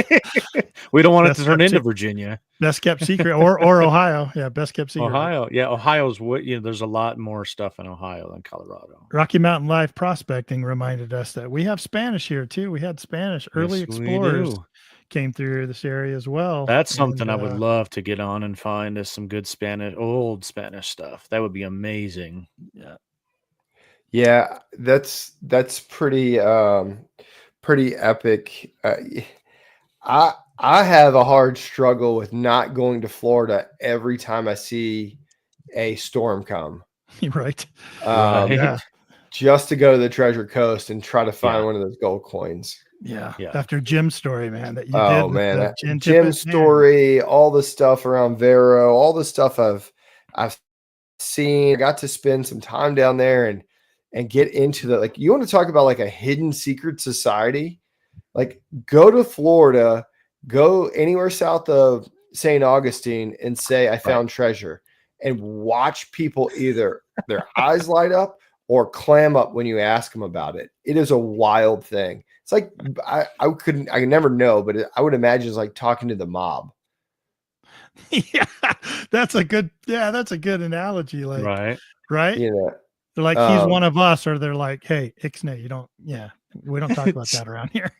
We don't want it Best to turn kept into secret. Virginia. Best kept secret, or Ohio. Yeah, best kept secret. Ohio. Yeah, Ohio's what, there's a lot more stuff in Ohio than Colorado. Rocky Mountain Live Prospecting reminded us that we have Spanish here too. We had Spanish. Early Yes, we explorers do. came through this area as well. That's something And, I would love to get on and find is some good old Spanish stuff. That would be amazing. Yeah. Yeah, that's pretty pretty epic. I have a hard struggle with not going to Florida every time I see a storm come. Right. Right. Yeah. Just to go to the Treasure Coast and try to find Yeah. one of those gold coins. Yeah. Yeah. After Jim's story, man, that you Oh did. man, With the Jim's story, all the stuff around Vero, all the stuff I've seen. I got to spend some time down there and get into the, like, you want to talk about like a hidden secret society? Like, go to Florida, go anywhere south of St. Augustine and say, I found treasure, and watch people either their eyes light up or clam up when you ask them about it. It is a wild thing. It's like, I never know, but I would imagine it's like talking to the mob. Yeah, that's a good analogy. Like, right. You know, They're like, he's one of us, or they're like, hey, Ixnay, we don't talk about that around here.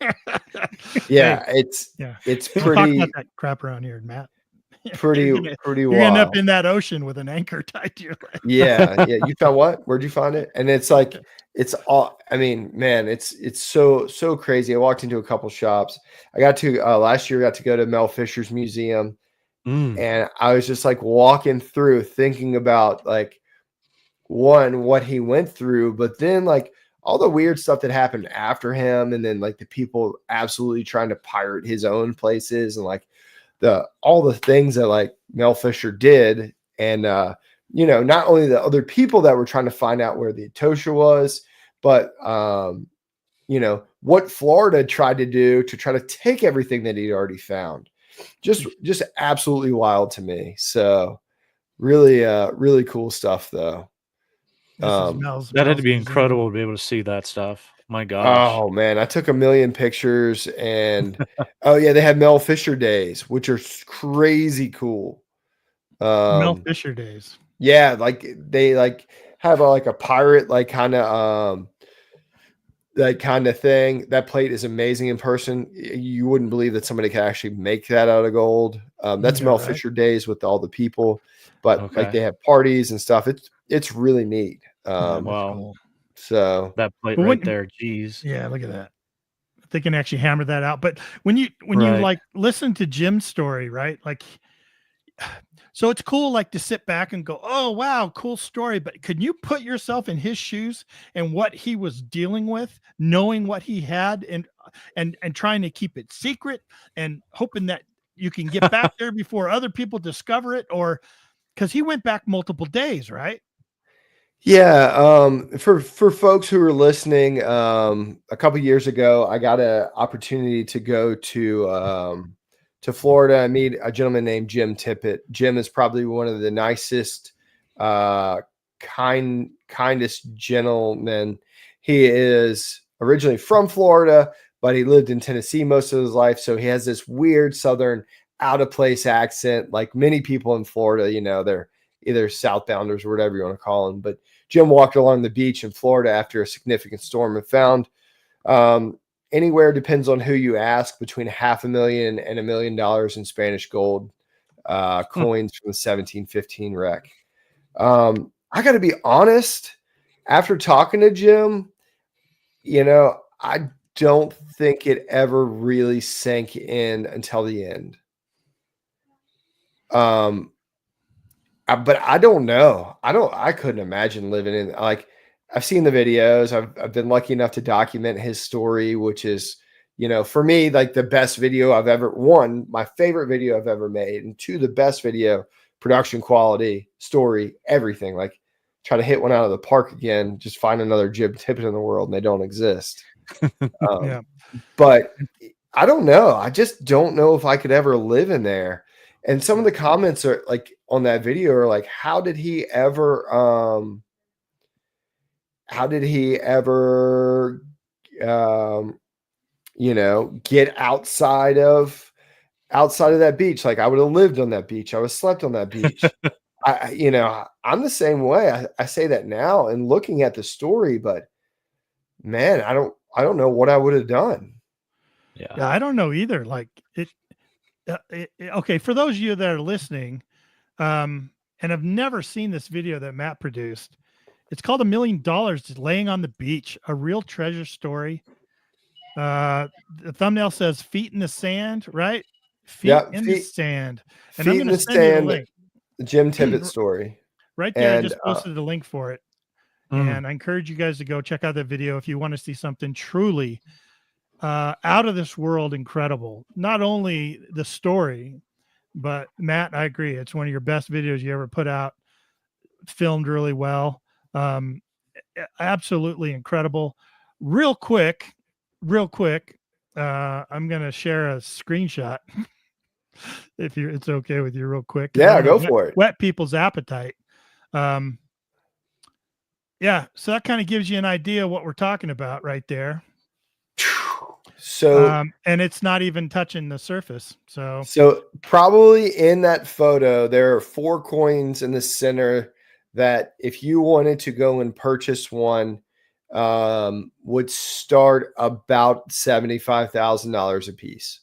yeah, Hey, it's we don't pretty talk about that crap around here, Matt. pretty You're wild. gonna end up in that ocean with an anchor tied to your leg. Yeah. You found what? Where'd you find it? And it's like, it's all, I mean, man, it's so crazy. I walked into a couple shops. I got to last year, got to go to Mel Fisher's museum, and I was just like walking through thinking about like, one, what he went through, but then like all the weird stuff that happened after him, and then like the people absolutely trying to pirate his own places, and like all the things that like Mel Fisher did. And not only the other people that were trying to find out where the Etosha was, but what Florida tried to do to try to take everything that he'd already found. Just absolutely wild to me. So really cool stuff though. That had to be incredible to be able to see that stuff. My gosh. Oh man, I took a million pictures, and oh yeah, they had Mel Fisher days, which are crazy cool. Mel Fisher days. Yeah, like they like have a pirate kind of thing. That plate is amazing in person. You wouldn't believe that somebody could actually make that out of gold. That's Mel Fisher days with all the people, but like they have parties and stuff. It's really neat. Wow. Cool. So that plate there, geez. Yeah, look at that. They can actually hammer that out. But when you like listen to Jim's story, right? Like, so it's cool, like to sit back and go, oh wow, cool story. But could you put yourself in his shoes and what he was dealing with, knowing what he had, and trying to keep it secret and hoping that you can get back there before other people discover it, or because he went back multiple days, right? Yeah. For folks who are listening, a couple years ago, I got an opportunity to go to Florida and meet a gentleman named Jim Tippett. Jim is probably one of the nicest, kindest gentlemen. He is originally from Florida, but he lived in Tennessee most of his life. So he has this weird Southern out of place accent, like many people in Florida, they're either southbounders or whatever you want to call them. But Jim walked along the beach in Florida after a significant storm and found anywhere, depends on who you ask, between $500,000 and $1 million in Spanish gold coins from the 1715 wreck. I got to be honest, after talking to Jim, I don't think it ever really sank in until the end. But I don't know. I couldn't imagine living in, like, I've seen the videos. I've been lucky enough to document his story, which is, for me, like the best video I've ever, one, my favorite video I've ever made, and two, the best video, production quality, story, everything. Like, try to hit one out of the park again, just find another Jim Tippett in the world, and they don't exist. Yeah. But I don't know. I just don't know if I could ever live in there. And some of the comments are like on that video are like, how did he ever get outside of that beach? Like, I would have lived on that beach. I would have slept on that beach. I'm the same way. I say that now and looking at the story, but man, I don't know what I would have done. Yeah, I don't know either. Like okay, for those of you that are listening, and have never seen this video that Matt produced, it's called $1 Million Laying on the Beach, a real treasure story. The thumbnail says "feet in the sand," right? Feet in the sand. And I'm going to send you the link. The Jim Tippett story. Right there, I just posted a link for it. And I encourage you guys to go check out that video if you want to see something truly out of this world incredible. Not only the story, but Matt, I agree. It's one of your best videos you ever put out, filmed really well. Absolutely incredible. Real quick, I'm going to share a screenshot if it's okay with you real quick. Yeah, go for it. Whet people's appetite. Yeah, so that kind of gives you an idea what we're talking about right there. So, and it's not even touching the surface. So probably in that photo, there are 4 coins in the center that if you wanted to go and purchase one, would start about $75,000 a piece.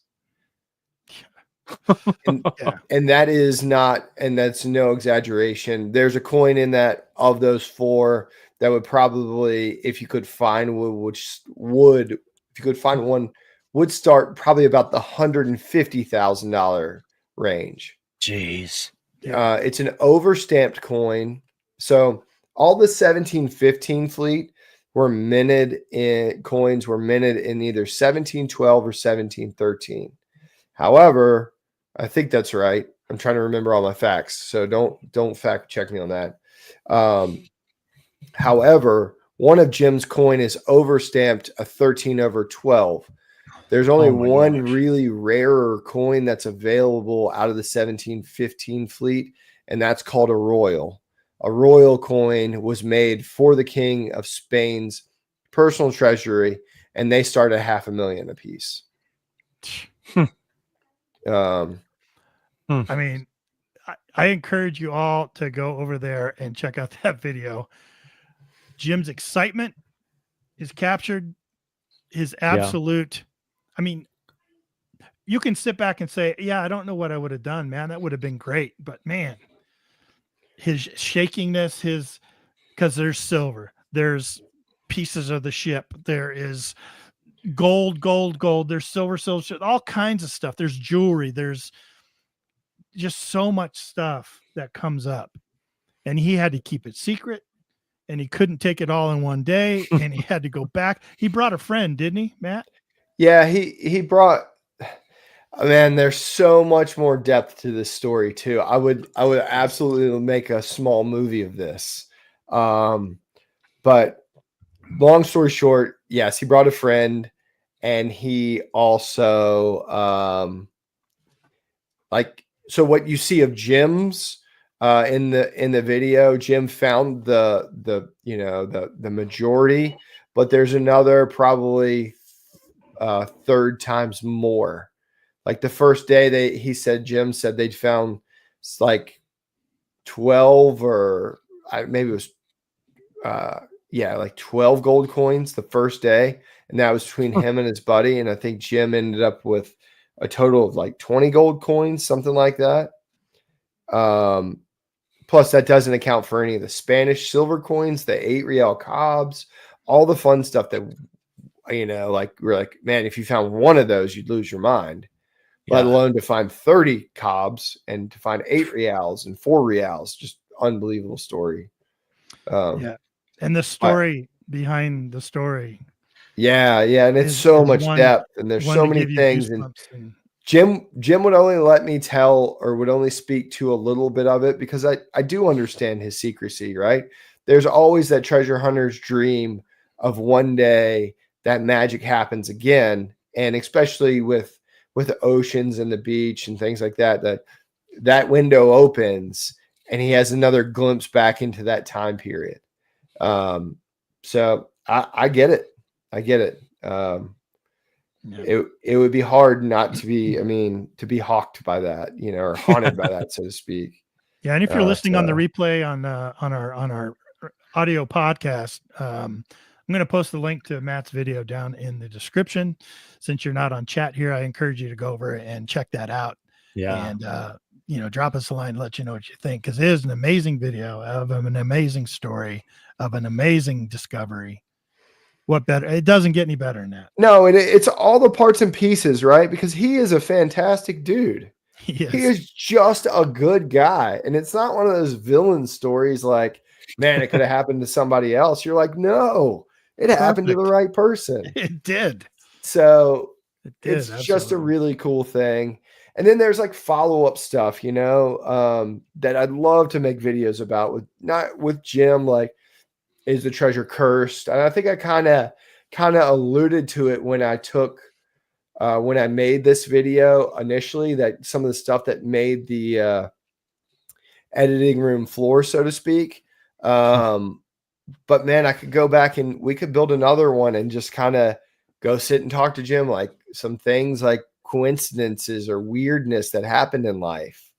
And that is not, and that's no exaggeration. There's a coin in that of those 4 that would probably, if you could find one, would start probably about the $150,000 range. Jeez. It's an overstamped coin. So all the 1715 fleet were minted in coins were minted in either 1712 or 1713. However, I think that's right. I'm trying to remember all my facts, so don't fact check me on that. However, one of Jim's coin is overstamped a 13/12. There's only one really rarer coin that's available out of the 1715 fleet, and that's called a royal. A royal coin was made for the King of Spain's personal treasury, and they start at $500,000 a piece. I mean, I encourage you all to go over there and check out that video. Jim's excitement is captured. His absolute, I mean, you can sit back and say, yeah, I don't know what I would have done, man. That would have been great. But man, his shakiness, because there's silver, there's pieces of the ship, there is gold, there's silver, all kinds of stuff. There's jewelry, there's just so much stuff that comes up. And he had to keep it secret. And he couldn't take it all in one day, and he had to go back. He brought a friend, didn't he, Matt? Yeah, he brought. Man, there's so much more depth to this story too. I would absolutely make a small movie of this. But long story short, yes, he brought a friend, and he also so what you see of Jim's. In the video, Jim found the majority, but there's another probably 3rd times more. Like the first day Jim said they'd found like 12 or maybe it was like 12 gold coins the first day, and that was between him and his buddy, and I think Jim ended up with a total of like 20 gold coins, something like that. Plus, that doesn't account for any of the Spanish silver coins, the 8 real cobs, all the fun stuff that, we're like, man, if you found one of those, you'd lose your mind, let alone to find 30 cobs and to find 8 reals and 4 reals. Just unbelievable story. And the story behind the story. Yeah. And it's so much depth, and there's so many things. And Jim would only let me tell, or would only speak to a little bit of it, because I do understand his secrecy, right? There's always that treasure hunter's dream of one day that magic happens again. And especially with the oceans and the beach and things like that that window opens and he has another glimpse back into that time period. So I get it. I get it. It would be hard not to be, to be hawked by that, or haunted by that, so to speak. Yeah. And if you're listening on the replay on our audio podcast, I'm going to post the link to Matt's video down in the description. Since you're not on chat here, I encourage you to go over and check that out. Yeah. And, drop us a line, let you know what you think. Cause it is an amazing video of an amazing story of an amazing discovery. What better? It doesn't get any better than that. No, it's all the parts and pieces, right? Because he is a fantastic dude. He is just a good guy. And it's not one of those villain stories like, man, it could have happened to somebody else. You're like, no, it happened to the right person. It did. So it's absolutely. just a really cool thing. And then there's like follow-up stuff, that I'd love to make videos about not with Jim, like, is the treasure cursed? And I think I kind of alluded to it when when I made this video initially, that some of the stuff that made the editing room floor, so to speak. But man, I could go back and we could build another one and just kind of go sit and talk to Jim, like some things like coincidences or weirdness that happened in life,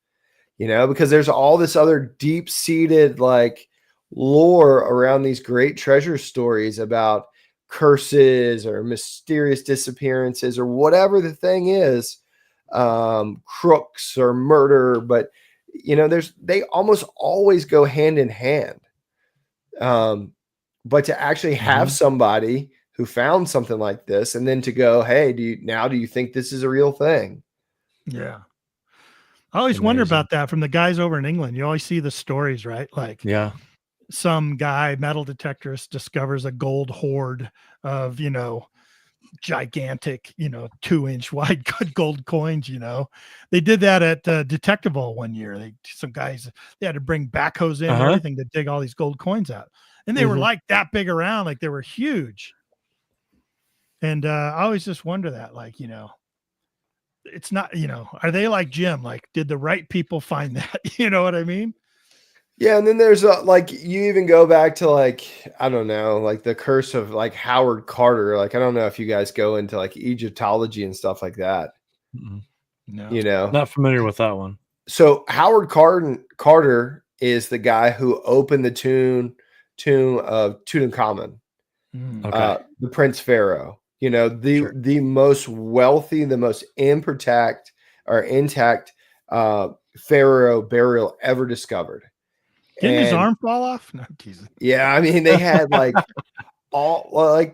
because there's all this other deep-seated like lore around these great treasure stories about curses or mysterious disappearances or whatever the thing is, crooks or murder, but they almost always go hand in hand. But to actually have somebody who found something like this and then to go, hey, do you think this is a real thing? Yeah. I always wonder about that from the guys over in England. You always see the stories, right? Like, yeah, some guy, metal detectorist, discovers a gold hoard of, gigantic, 2-inch wide gold coins. They did that at Detectival one year. Some guys, they had to bring backhoes in and everything to dig all these gold coins out. And they were like that big around, like they were huge. And I always just wonder that, like, it's not, are they like Jim? Like, did the right people find that? You know what I mean? Yeah. And then there's like, you even go back to like, I don't know, like the curse of like Howard Carter. Like, I don't know if you guys go into like Egyptology and stuff like that. No, not familiar with that one. So Howard Carter is the guy who opened the tomb of Tutankhamun, the Prince Pharaoh. The most wealthy, the most intact pharaoh burial ever discovered. Didn't his arm fall off? No, teasing. Yeah, they had like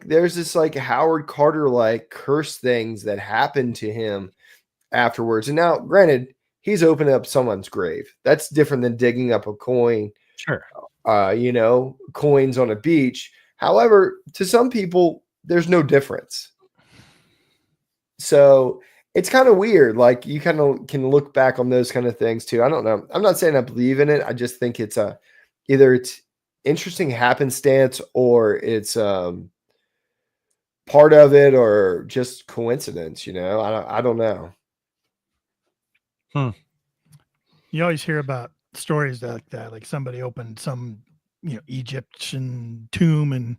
there's this like Howard Carter like curse things that happened to him afterwards. And now, granted, he's opening up someone's grave. That's different than digging up a coin. Sure. Coins on a beach. However, to some people, there's no difference. So it's kind of weird. Like, you kind of can look back on those kind of things too. I don't know. I'm not saying I believe in it. I just think it's either it's interesting happenstance or it's part of it or just coincidence. I don't know. You always hear about stories like that, like somebody opened some, Egyptian tomb and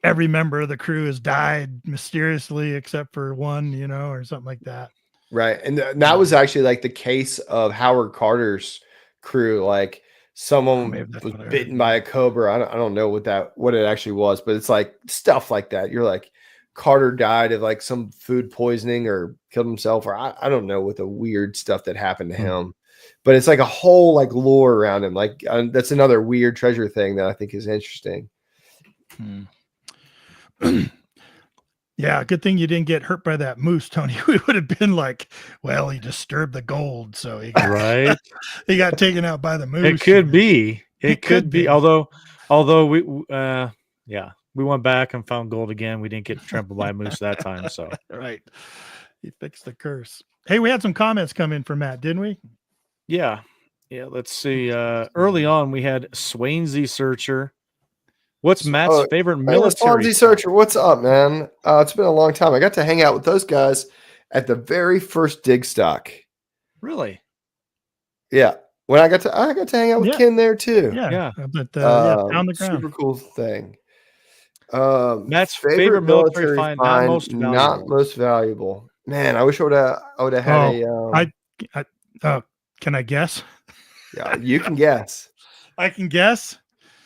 every member of the crew has died mysteriously except for one, or something like that. Right. And that was actually like the case of Howard Carter's crew. Like, someone was bitten by a cobra. I don't know what it actually was, but it's like stuff like that. You're like, Carter died of like some food poisoning or killed himself, or I don't know what the weird stuff that happened to him. But it's like a whole like lore around him. Like, that's another weird treasure thing that I think is interesting. Yeah, good thing you didn't get hurt by that moose, Tony. We would have been like, well, he disturbed the gold, so he got, he got taken out by the moose. It could be. It could be. Although we went back and found gold again. We didn't get trampled by a moose that time. So right, he fixed the curse. Hey, we had some comments come in from Matt, didn't we? Yeah. Let's see. Early on, we had Swainsey Searcher. What's Matt's favorite military? Swainsey Searcher, what's up, man? It's been a long time. I got to hang out with those guys at the very first dig stock. Really? Yeah. When I got to hang out with Yeah. Ken there too. Yeah. But down the ground. Super cool thing. Matt's favorite military find, not most not valuable. most valuable. Man, I wish I would have had Can I guess? yeah, you can guess. I can guess.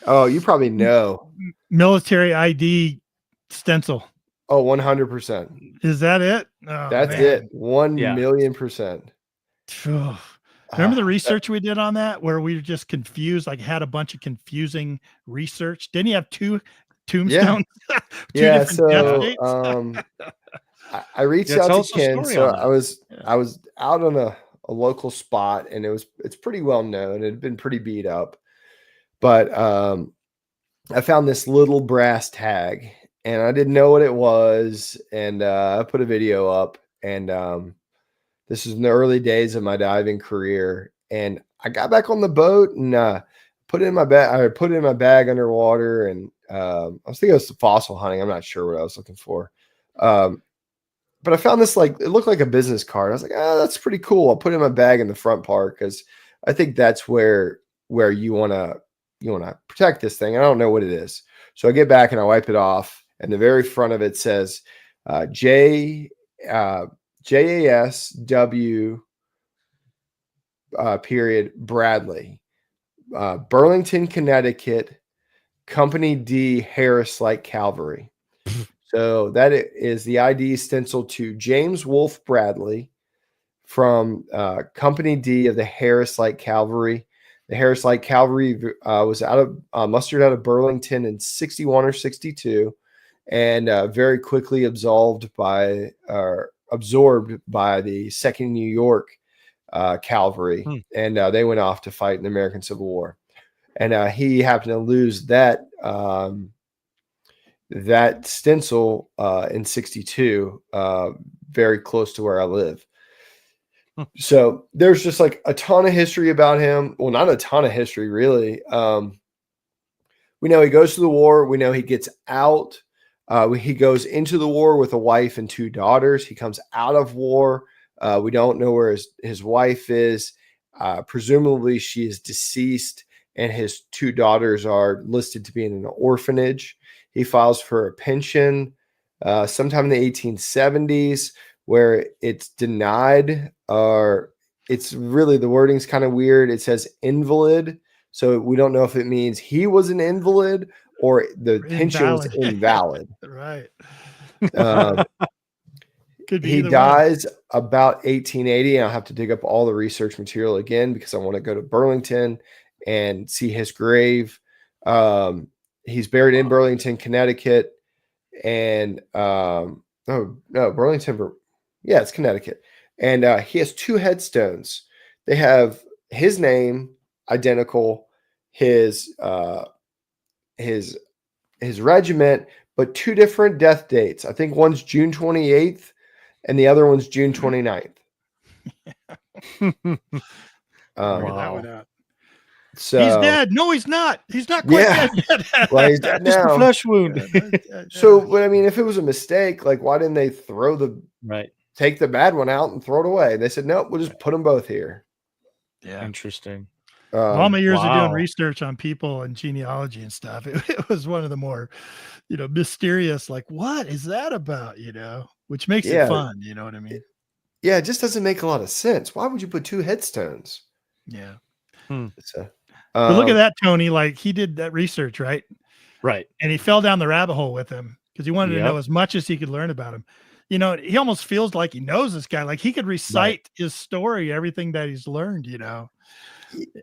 Oh, you probably know. Military ID stencil. Oh, 100%. Is that it? Oh, That's man. it. 1,000,000%. Phew. Remember the research we did on that where we were just confused, like had a bunch of confusing research? Didn't he have two tombstones? Yeah. Different death dates? I reached Yeah, out tell to us the Ken. story So on that. I was out on a local spot, and it's pretty well known. It had been pretty beat up. But I found this little brass tag, and I didn't know what it was. And I put a video up, and this was in the early days of my diving career. And I got back on the boat and put it in my bag. I put it in my bag underwater, and I was thinking it was fossil hunting. I'm not sure what I was looking for. But I found this, like, it looked like a business card. I was like, that's pretty cool. I'll put it in my bag in the front part because I think that's where you want to protect this thing. I don't know what it is. So I get back and I wipe it off, and the very front of it says JASW period Bradley, Burlington, Connecticut, Company D, Harris Light Cavalry. So that is the ID stencil to James Wolfe Bradley from Company D of the Harris Light Cavalry. The Harris Light Cavalry was mustered out of Burlington in 61 or 62, and very quickly absorbed by the 2nd New York Cavalry, and they went off to fight in the American Civil War. And he happened to lose that stencil in 62, very close to where I live. So there's just like a ton of history about him. Well, not a ton of history, really. We know he goes to the war. We know he gets out. He goes into the war with a wife and 2 daughters. He comes out of war. We don't know where his wife is. Presumably she is deceased, and his 2 daughters are listed to be in an orphanage. He files for a pension sometime in the 1870s, where it's denied, or it's really, the wording's kind of weird. It says invalid. So we don't know if it means he was an invalid or the pension was invalid. Right. He dies about 1880. I'll have to dig up all the research material again because I want to go to Burlington and see his grave. He's buried in Burlington, Connecticut, and Burlington. Yeah, it's Connecticut. And he has 2 headstones. They have his name, identical, his regiment, but 2 different death dates. I think one's June 28th and the other one's June 29th. Wow. So he's dead. No, he's not. He's not quite dead yet. Well, he's dead Just now. a flesh wound. So, but I mean, if it was a mistake, like, why didn't they take the bad one out and throw it away? They said, nope, we'll just put them both here. Yeah. Interesting. All my years of doing research on people and genealogy and stuff, it was one of the more, mysterious, like, what is that about, which makes it fun. You know what I mean? Yeah. It just doesn't make a lot of sense. Why would you put 2 headstones? Yeah. So, but look at that, Tony, like he did that research, right? Right. And he fell down the rabbit hole with him because he wanted to know as much as he could learn about him. He almost feels like he knows this guy. Like he could recite his story, everything that he's learned, And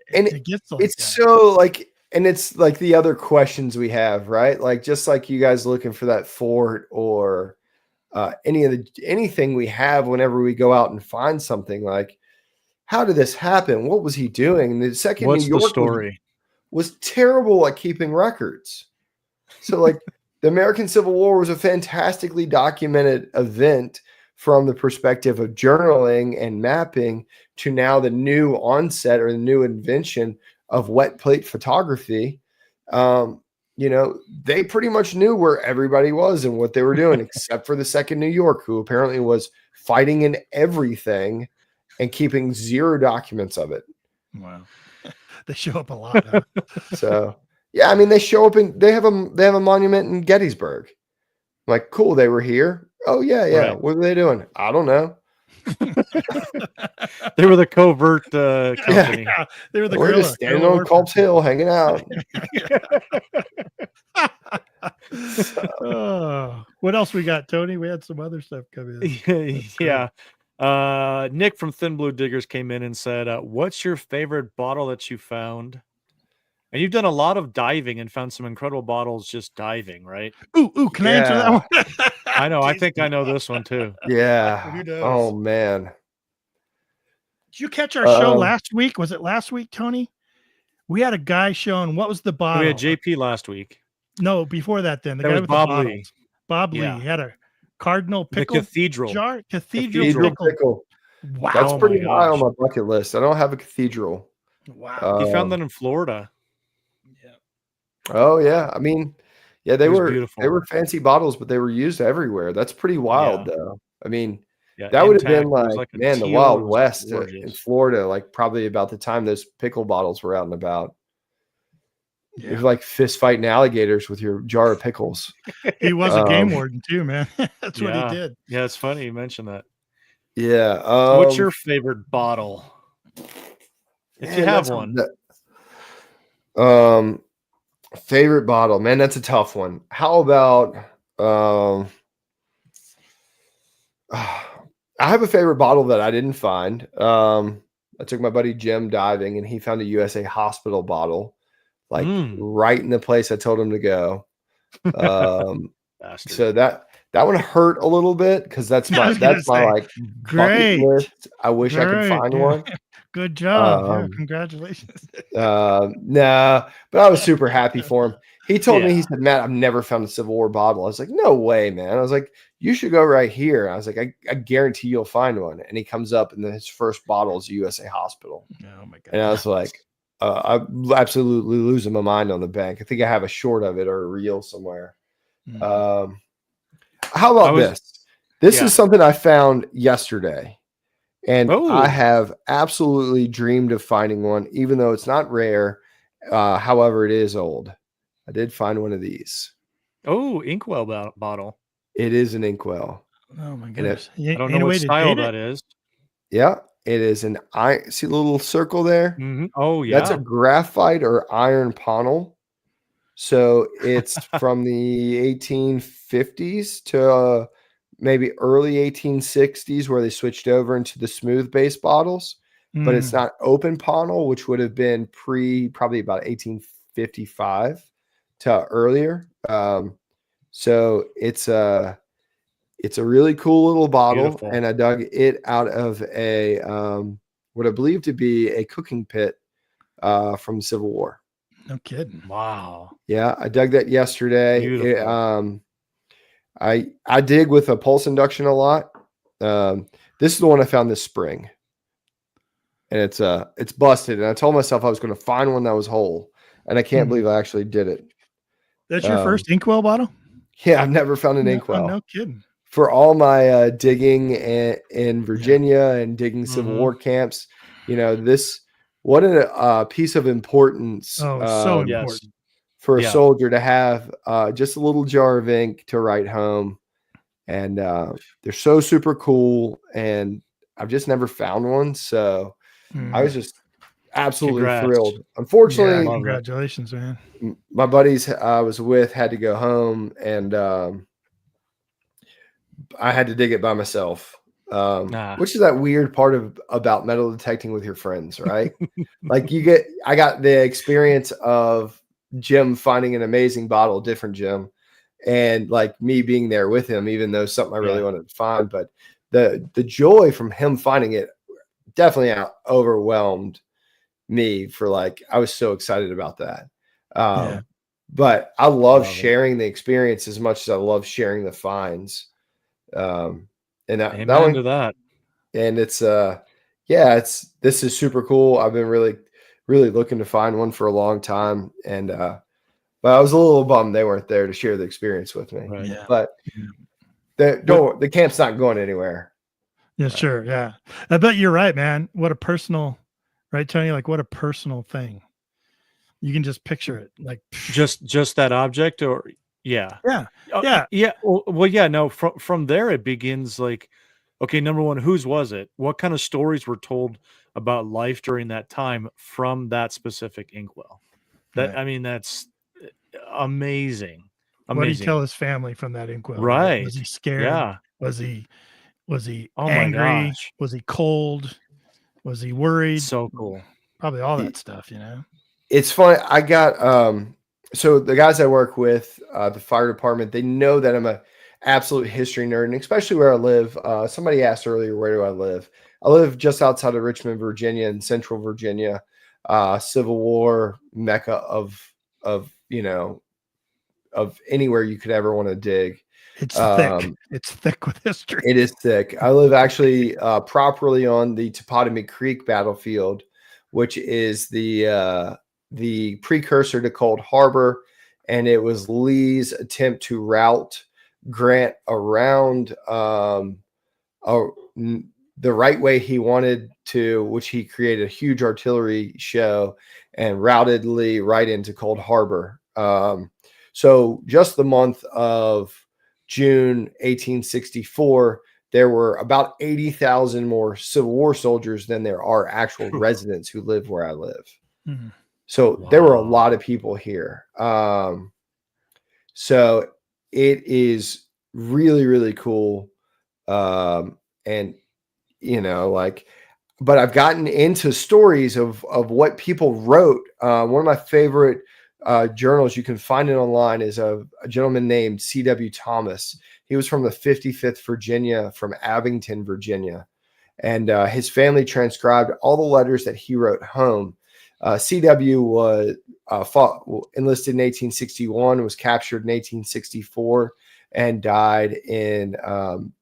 it gets like it's that. so like, and it's like the other questions we have, right? Like, just like you guys looking for that fort or anything we have whenever we go out and find something, like, how did this happen? What was he doing? And the 2nd New York story was terrible at keeping records. So like the American Civil War was a fantastically documented event from the perspective of journaling and mapping to now the new onset or the new invention of wet plate photography. They pretty much knew where everybody was and what they were doing, except for the 2nd New York, who apparently was fighting in everything and keeping 0 documents of it. Wow. They show up a lot. Huh? So yeah, I mean, they show up and they have a monument in Gettysburg. I'm like, cool, they were here. Oh yeah. Right. What were they doing? I don't know. They were the covert company. Yeah, they were the We're just standing on Culp's Hill hanging out. What else we got, Tony? We had some other stuff come in. Yeah. Nick from Thin Blue Diggers came in and said, what's your favorite bottle that you found? And you've done a lot of diving and found some incredible bottles just diving, right? Ooh, can I answer that one? I know. I think I know this one too. Yeah. Who knows? Oh man. Did you catch our show last week? Was it last week, Tony? We had a guy showing what was the bottle. We had JP last week. No, before that, then the That guy was with Bob the Lee. bottles. Bob Yeah. Lee. He had a Cardinal pickle The cathedral jar. Cathedral pickle. Wow. That's Oh pretty my high gosh. on my bucket list. I don't have a cathedral. Wow. He found that in Florida. Oh yeah. I mean, yeah, It was they beautiful. were fancy bottles, but they were used everywhere. That's pretty wild Yeah. though. I mean, Yeah, that would have intact. been It was like, a man, the teal. Wild It was West in gorgeous. Florida, like probably about the time those pickle bottles were out and about. It was Yeah. like fist fighting alligators with your jar of pickles. He was a game warden too, man. That's what he Yeah. did. Yeah, it's funny you mentioned that. Yeah. What's your favorite bottle? If you have one. Favorite bottle, man, that's a tough one. How about I have a favorite bottle that I didn't find. I took my buddy Jim diving and he found a USA Hospital bottle, like right in the place I told him to go. Bastard. So that one hurt a little bit because that's my like Great. bucket list. I wish I could find yeah. one. Good job. Yeah, congratulations. Nah, but I was super happy for him. He told me, he said, Matt, I've never found a Civil War bottle. I was like, no way, man. I was like, you should go right here. I was like, I guarantee you'll find one. And he comes up and his first bottle is a USA Hospital. Oh my God. And I was like, I'm absolutely losing my mind on the bank. I think I have a short of it or a reel somewhere. How about this? This is something I found yesterday. And I have absolutely dreamed of finding one, even though it's not rare. However, it is old. I did find one of these. Oh, Inkwell bottle. It is an Inkwell. Oh my goodness. I don't know what style that is. Yeah, it is an iron. See the little circle there? Mm-hmm. Oh, yeah. That's a graphite or iron panel. So it's from the 1850s to maybe early 1860s where they switched over into the smooth base bottles, but it's not open panel, which would have been probably about 1855 to earlier. So it's a really cool little bottle. Beautiful. And I dug it out of a what I believe to be a cooking pit from the Civil War. No kidding. Wow. Yeah, I dug that yesterday. I dig with a pulse induction a lot. This is the one I found this spring, and it's busted. And I told myself I was going to find one that was whole, and I can't believe I actually did it. That's your first Inkwell bottle? Yeah, I've never found an Inkwell. No kidding. For all my digging in Virginia and digging Civil War camps, what a piece of importance. Oh, so important. For a soldier to have just a little jar of ink to write home. And they're so super cool. And I've just never found one. So I was just absolutely thrilled. Unfortunately, congratulations, man. My buddies I was with had to go home, and I had to dig it by myself. Which is that weird part about metal detecting with your friends, right? Like I got the experience of Jim finding an amazing bottle, different Jim, and like me being there with him, even though something I really wanted to find. But the joy from him finding it definitely overwhelmed me. I was so excited about that. But I love sharing the experience as much as I love sharing the finds. And that one to that. And it's this is super cool. I've been really looking to find one for a long time, and but I was a little bummed they weren't there to share the experience with me. Right. Yeah. But the camp's not going anywhere. Yeah, sure. Yeah. I bet you're right, man. What a personal right, Tony? Like, what a personal thing. You can just picture it, like just that object, or yeah. Yeah. Oh, Yeah. yeah. Well, yeah. No, from there it begins. Like, okay, number one, whose was it? What kind of stories were told about life during that time from that specific inkwell? Right. I mean, that's amazing. What did he Amazing. tell his family from that inkwell? Right. Was he scared? Yeah. Was he Oh my angry? gosh. Was he cold? Was he worried? So cool. Probably all that stuff, It's funny. I got so the guys I work with, the fire department, they know that I'm a absolute history nerd, and especially where I live. Somebody asked earlier, where do I live? I live just outside of Richmond, Virginia, in Central Virginia, Civil War mecca of anywhere you could ever want to dig. It's thick. It's thick with history. It is thick. I live actually properly on the Topotomy Creek battlefield, which is the precursor to Cold Harbor, and it was Lee's attempt to route Grant around the right way he wanted to, which he created a huge artillery show and routed Lee right into Cold Harbor. So just the month of June 1864, there were about 80,000 more Civil War soldiers than there are actual residents who live where I live. Mm-hmm. So there were a lot of people here. So it is really, really cool. And, but I've gotten into stories of what people wrote. One of my favorite journals, you can find it online, is a gentleman named C.W. Thomas. He was from the 55th Virginia, from Abington, Virginia. And his family transcribed all the letters that he wrote home. C.W. was enlisted in 1861, was captured in 1864, and died in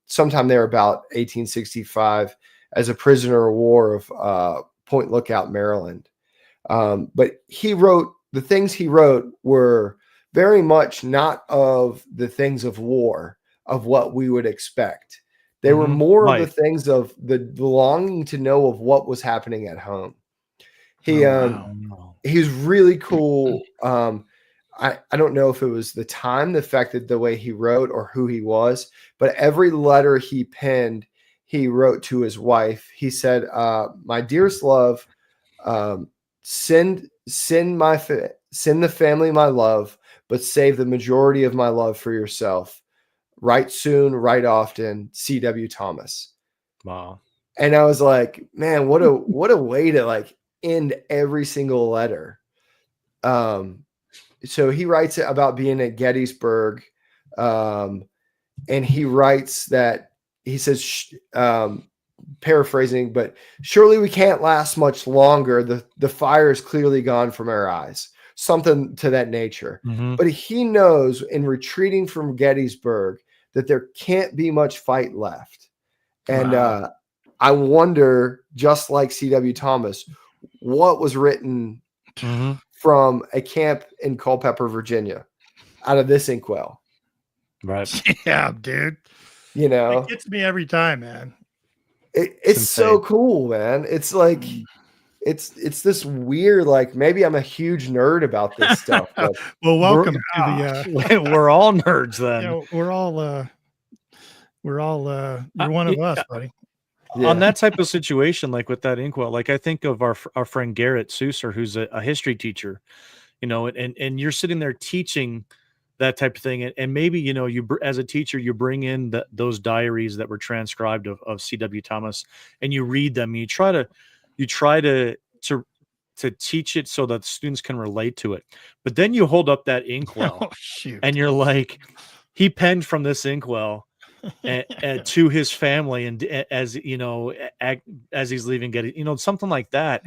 sometime there about 1865 as a prisoner of war of Point Lookout, Maryland. But he wrote, the things he wrote were very much not of the things of war, of what we would expect. They were more of the things of the longing to know of what was happening at home. He's really cool. I don't know if it was the time, the fact that the way he wrote, or who he was, but every letter he penned, he wrote to his wife. He said, "My dearest love, send the family my love, but save the majority of my love for yourself. Write soon, write often. C.W. Thomas." Wow. And I was like, man, what a way to end every single letter. So he writes about being at Gettysburg, and he writes that, he says, paraphrasing, but surely we can't last much longer. The fire is clearly gone from our eyes, something to that nature. Mm-hmm. But he knows in retreating from Gettysburg that there can't be much fight left. And I wonder, just like C.W. Thomas, what was written from a camp in Culpeper, Virginia, out of this inkwell. Right. Yeah, dude. It gets me every time, man. It's so cool, man. It's like, it's this weird, maybe I'm a huge nerd about this stuff. But well, welcome to the we're all nerds then. We're all you're one of us, buddy. Yeah. On that type of situation, like with that inkwell, I think of our friend Garrett Souser, who's a history teacher, and you're sitting there teaching that type of thing. And maybe, you, as a teacher, you bring in those diaries that were transcribed of C.W. Thomas, and you read them. And you try to teach it so that students can relate to it. But then you hold up that inkwell and you're like, he penned from this inkwell and to his family. And as he's leaving, something like that,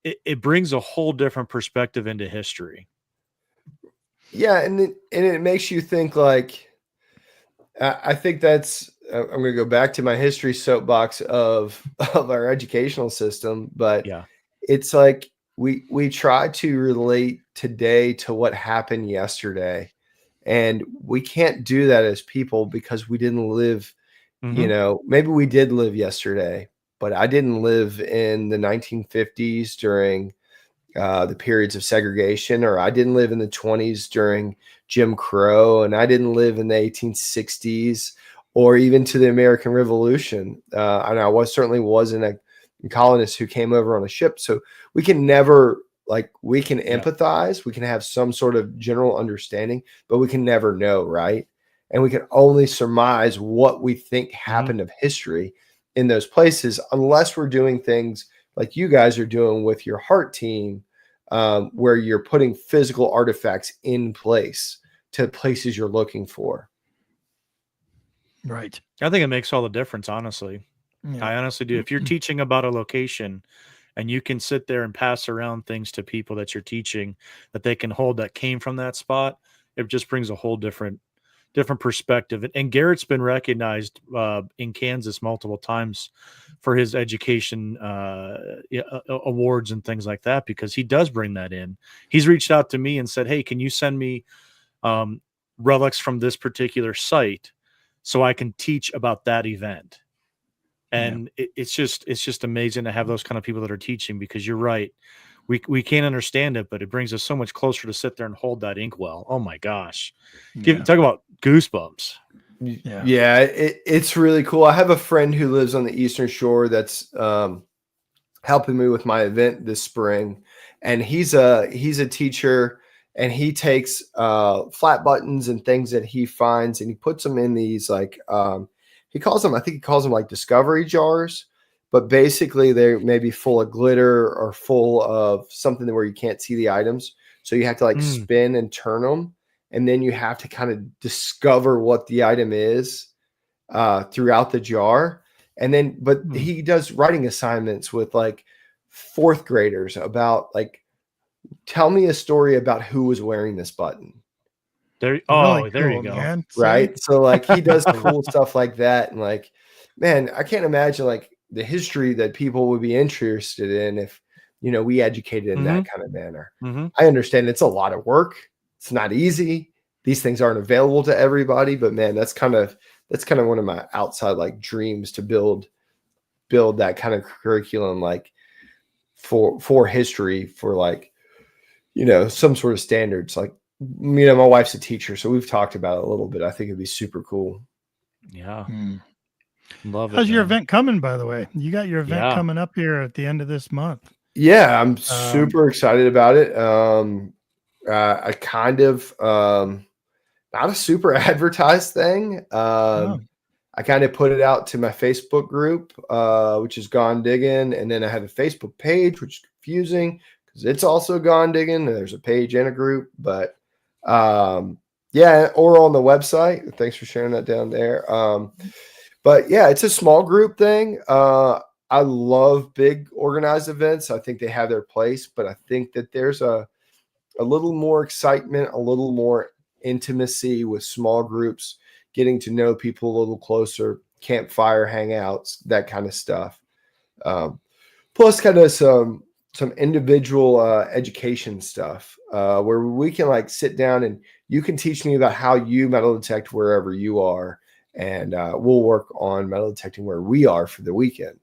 it brings a whole different perspective into history. Yeah. And it makes you think, I think that's, I'm going to go back to my history soapbox of our educational system, but it's like we try to relate today to what happened yesterday, and we can't do that as people because we didn't live, maybe we did live yesterday, but I didn't live in the 1950s during the periods of segregation, or I didn't live in the 20s during Jim Crow, and I didn't live in the 1860s or even to the American Revolution. And I certainly wasn't a colonist who came over on a ship. So we can never, we can empathize, we can have some sort of general understanding, but we can never know, right? And we can only surmise what we think happened of history in those places, unless we're doing things like you guys are doing with your heart team, where you're putting physical artifacts in place to places you're looking for. Right. I think it makes all the difference, honestly. Yeah. I honestly do. If you're teaching about a location and you can sit there and pass around things to people that you're teaching that they can hold that came from that spot, it just brings a whole different perspective. And Garrett's been recognized in Kansas multiple times for his education awards and things like that, because he does bring that in. He's reached out to me and said, hey, can you send me relics from this particular site so I can teach about that event? And it's just amazing to have those kind of people that are teaching, because you're right. We can't understand it, but it brings us so much closer to sit there and hold that inkwell. Oh my gosh. Talk about goosebumps. Yeah, it's really cool. I have a friend who lives on the Eastern Shore that's helping me with my event this spring. And he's a teacher, and he takes flat buttons and things that he finds, and he puts them in these he calls them like discovery jars, but basically they're maybe full of glitter or full of something where you can't see the items. So you have to spin and turn them. And then you have to kind of discover what the item is throughout the jar. And then, but he does writing assignments with fourth graders about tell me a story about who was wearing this button. There Really there cool, you go. man. Right. So he does cool stuff like that. And man, I can't imagine the history that people would be interested in if, we educated in that kind of manner. I understand it's a lot of work. It's not easy. These things aren't available to everybody, but man, that's kind of one of my outside dreams, to build that kind of curriculum, for history, for some sort of standards. My wife's a teacher, so we've talked about it a little bit. I think it'd be super cool. Yeah. Love it. How's your event coming, by the way? You got your event coming up here at the end of this month. Yeah, I'm super excited about it. I kind of not a super advertised thing. I kind of put it out to my Facebook group, which is Gone Diggin, and then I have a Facebook page, which is confusing because it's also Gone Diggin, and there's a page and a group. But or on the website. Thanks for sharing that down there. But yeah, it's a small group thing. I love big organized events. I think they have their place, but I think that there's a little more excitement, a little more intimacy with small groups, getting to know people a little closer, campfire hangouts, that kind of stuff. Plus kind of some individual education stuff where we can sit down and you can teach me about how you metal detect wherever you are. And we'll work on metal detecting where we are for the weekend.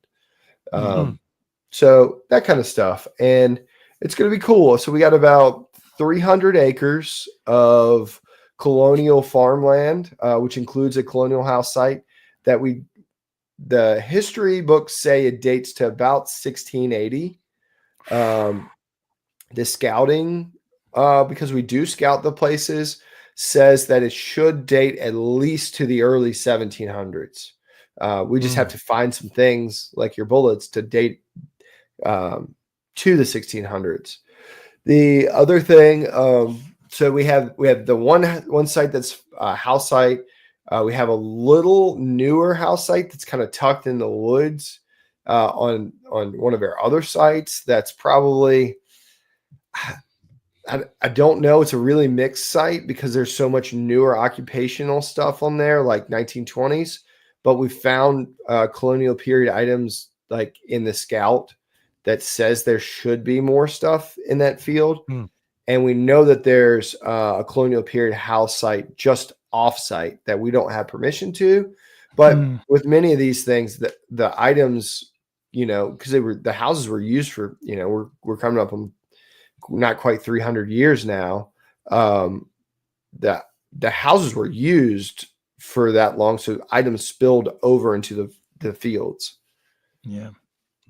So that kind of stuff. And it's going to be cool. So we got about 300 acres of colonial farmland, which includes a colonial house site that the history books say it dates to about 1680. The scouting, because we do scout the places, says that it should date at least to the early 1700s. We just have to find some things like your bullets to date to the 1600s. The other thing, so we have the one site that's a house site. We have a little newer house site that's kind of tucked in the woods on one of our other sites. That's probably, I don't know. It's a really mixed site because there's so much newer occupational stuff on there, like 1920s. But we found colonial period items in the scout that says there should be more stuff in that field. And we know that there's a colonial period house site just off site that we don't have permission to. But with many of these things, the items because the houses were used for, we're coming up on not quite 300 years now. The houses were used for that long, so items spilled over into the fields. Yeah.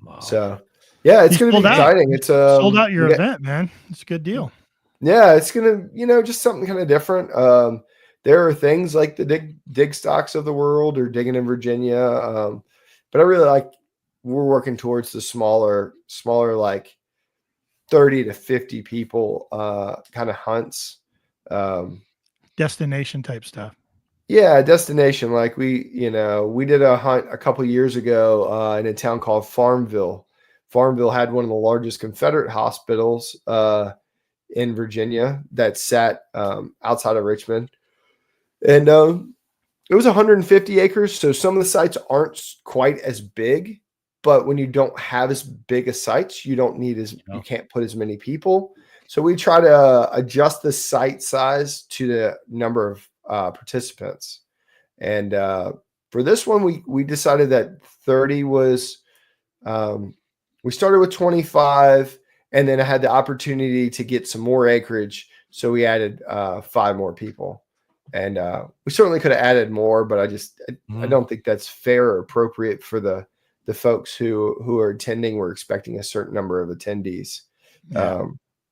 Wow. So yeah, it's You going to be sold out. exciting. It's Sold out your event, man. It's a good deal. Yeah, it's going to, just something kind of different. There are things like the dig stocks of the world or digging in Virginia. But I really we're working towards the smaller, like 30 to 50 people kind of hunts. Destination type stuff. Yeah, destination. Like we did a hunt a couple years ago in a town called Farmville. Farmville had one of the largest Confederate hospitals in Virginia that sat outside of Richmond. And it was 150 acres. So some of the sites aren't quite as big, but when you don't have as big as sites, you don't need you can't put as many people. So we try to adjust the site size to the number of participants. And for this one, we decided that 30 was, we started with 25, and then I had the opportunity to get some more acreage. So we added 5 more people. And we certainly could have added more, but I don't think that's fair or appropriate for the folks who are attending. We're expecting a certain number of attendees. Yeah.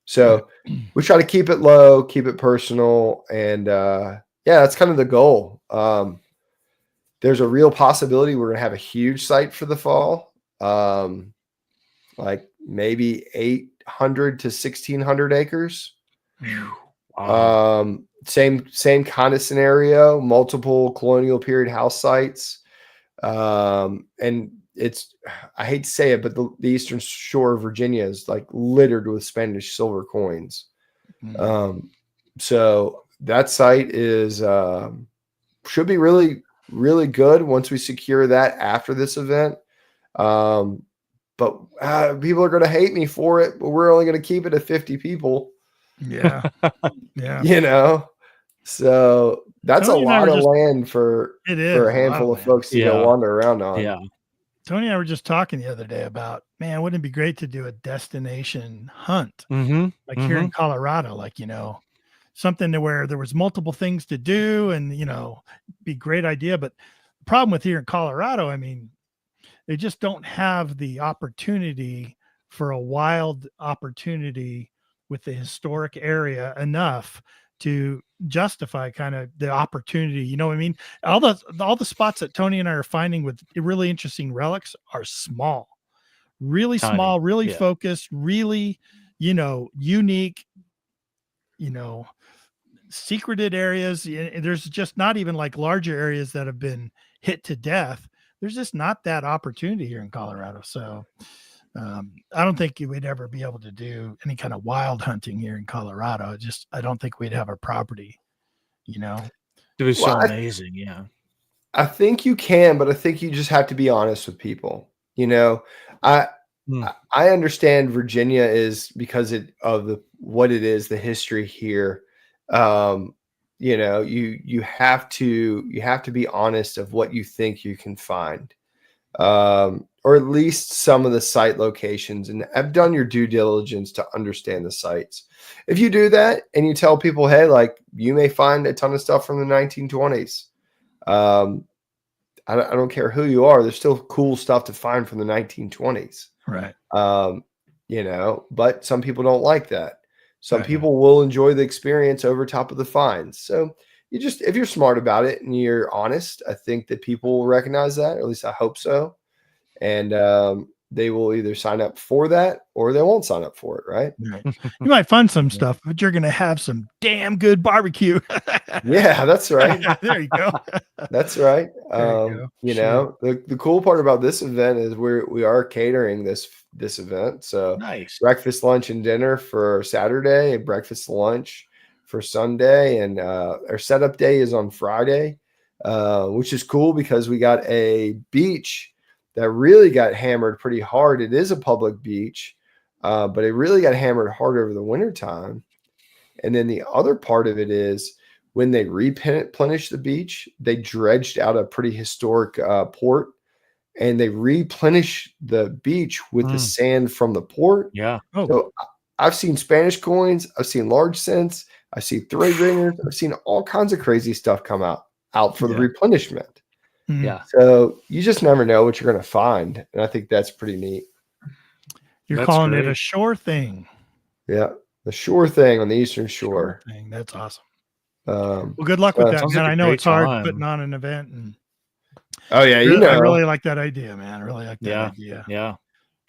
So we try to keep it low, keep it personal. And that's kind of the goal. There's a real possibility we're going to have a huge site for the fall. Like maybe 800 to 1,600 acres. Wow. Same kind of scenario, multiple colonial period house sites. And I hate to say it, but the eastern shore of Virginia is like littered with Spanish silver coins. So that site should be really, really good once we secure that after this event. But people are going to hate me for it, but we're only going to keep it at 50 people. Yeah. Yeah. So that's Tony a lot of land it is for a handful of folks to go wander around on. Yeah. Tony and I were just talking the other day about, man, wouldn't it be great to do a destination hunt here in Colorado, something to where there was multiple things to do and, be a great idea. But the problem with here in Colorado, I mean, they just don't have the opportunity for a wild opportunity with the historic area enough to justify kind of the opportunity. You know what I mean? All the spots that Tony and I are finding with really interesting relics are small, really Tiny. small, really focused, really, unique, secreted areas. There's just not even like larger areas that have been hit to death. There's just not that opportunity here in Colorado. So I don't think you would ever be able to do any kind of wild hunting here in Colorado. I don't think we'd have a property, It was so amazing. Yeah. I think you can, but I think you just have to be honest with people. I understand Virginia is because of what it is, the history here. You have to be honest of what you think you can find. Or at least some of the site locations, and have done your due diligence to understand the sites. If you do that and you tell people, hey, you may find a ton of stuff from the 1920s. I don't care who you are. There's still cool stuff to find from the 1920s. Right. But some people don't like that. Some people will enjoy the experience over top of the finds. So if you're smart about it and you're honest, I think that people will recognize that, or at least I hope so. And they will either sign up for that or they won't sign up for it, right? You might find some stuff, but you're going to have some damn good barbecue. Yeah, that's right. There you go. That's right. The cool part about this event is we are catering this event. So nice. Breakfast, lunch, and dinner for Saturday, and breakfast, lunch for Sunday, and our setup day is on Friday, which is cool because we got a beach that really got hammered pretty hard. It is a public beach, but it really got hammered hard over the wintertime. And then the other part of it is when they replenished the beach, they dredged out a pretty historic port. and they replenish the beach with the sand from the port. Yeah. Oh, So I've seen Spanish coins, I've seen large cents, I've seen 3 ringers, I've seen all kinds of crazy stuff come out for the replenishment. mhm. Yeah. So you just never know what you're going to find, and I think that's pretty neat. You're That's calling it great. a shore thing. Yeah, the shore thing on the Eastern Shore. Thing. That's awesome. Um, Well, good luck so- with that, Sounds man. like a I know great it's hard time. putting on an event, and Oh yeah, you I know. really like that idea, man. I really like that Yeah. idea. Yeah.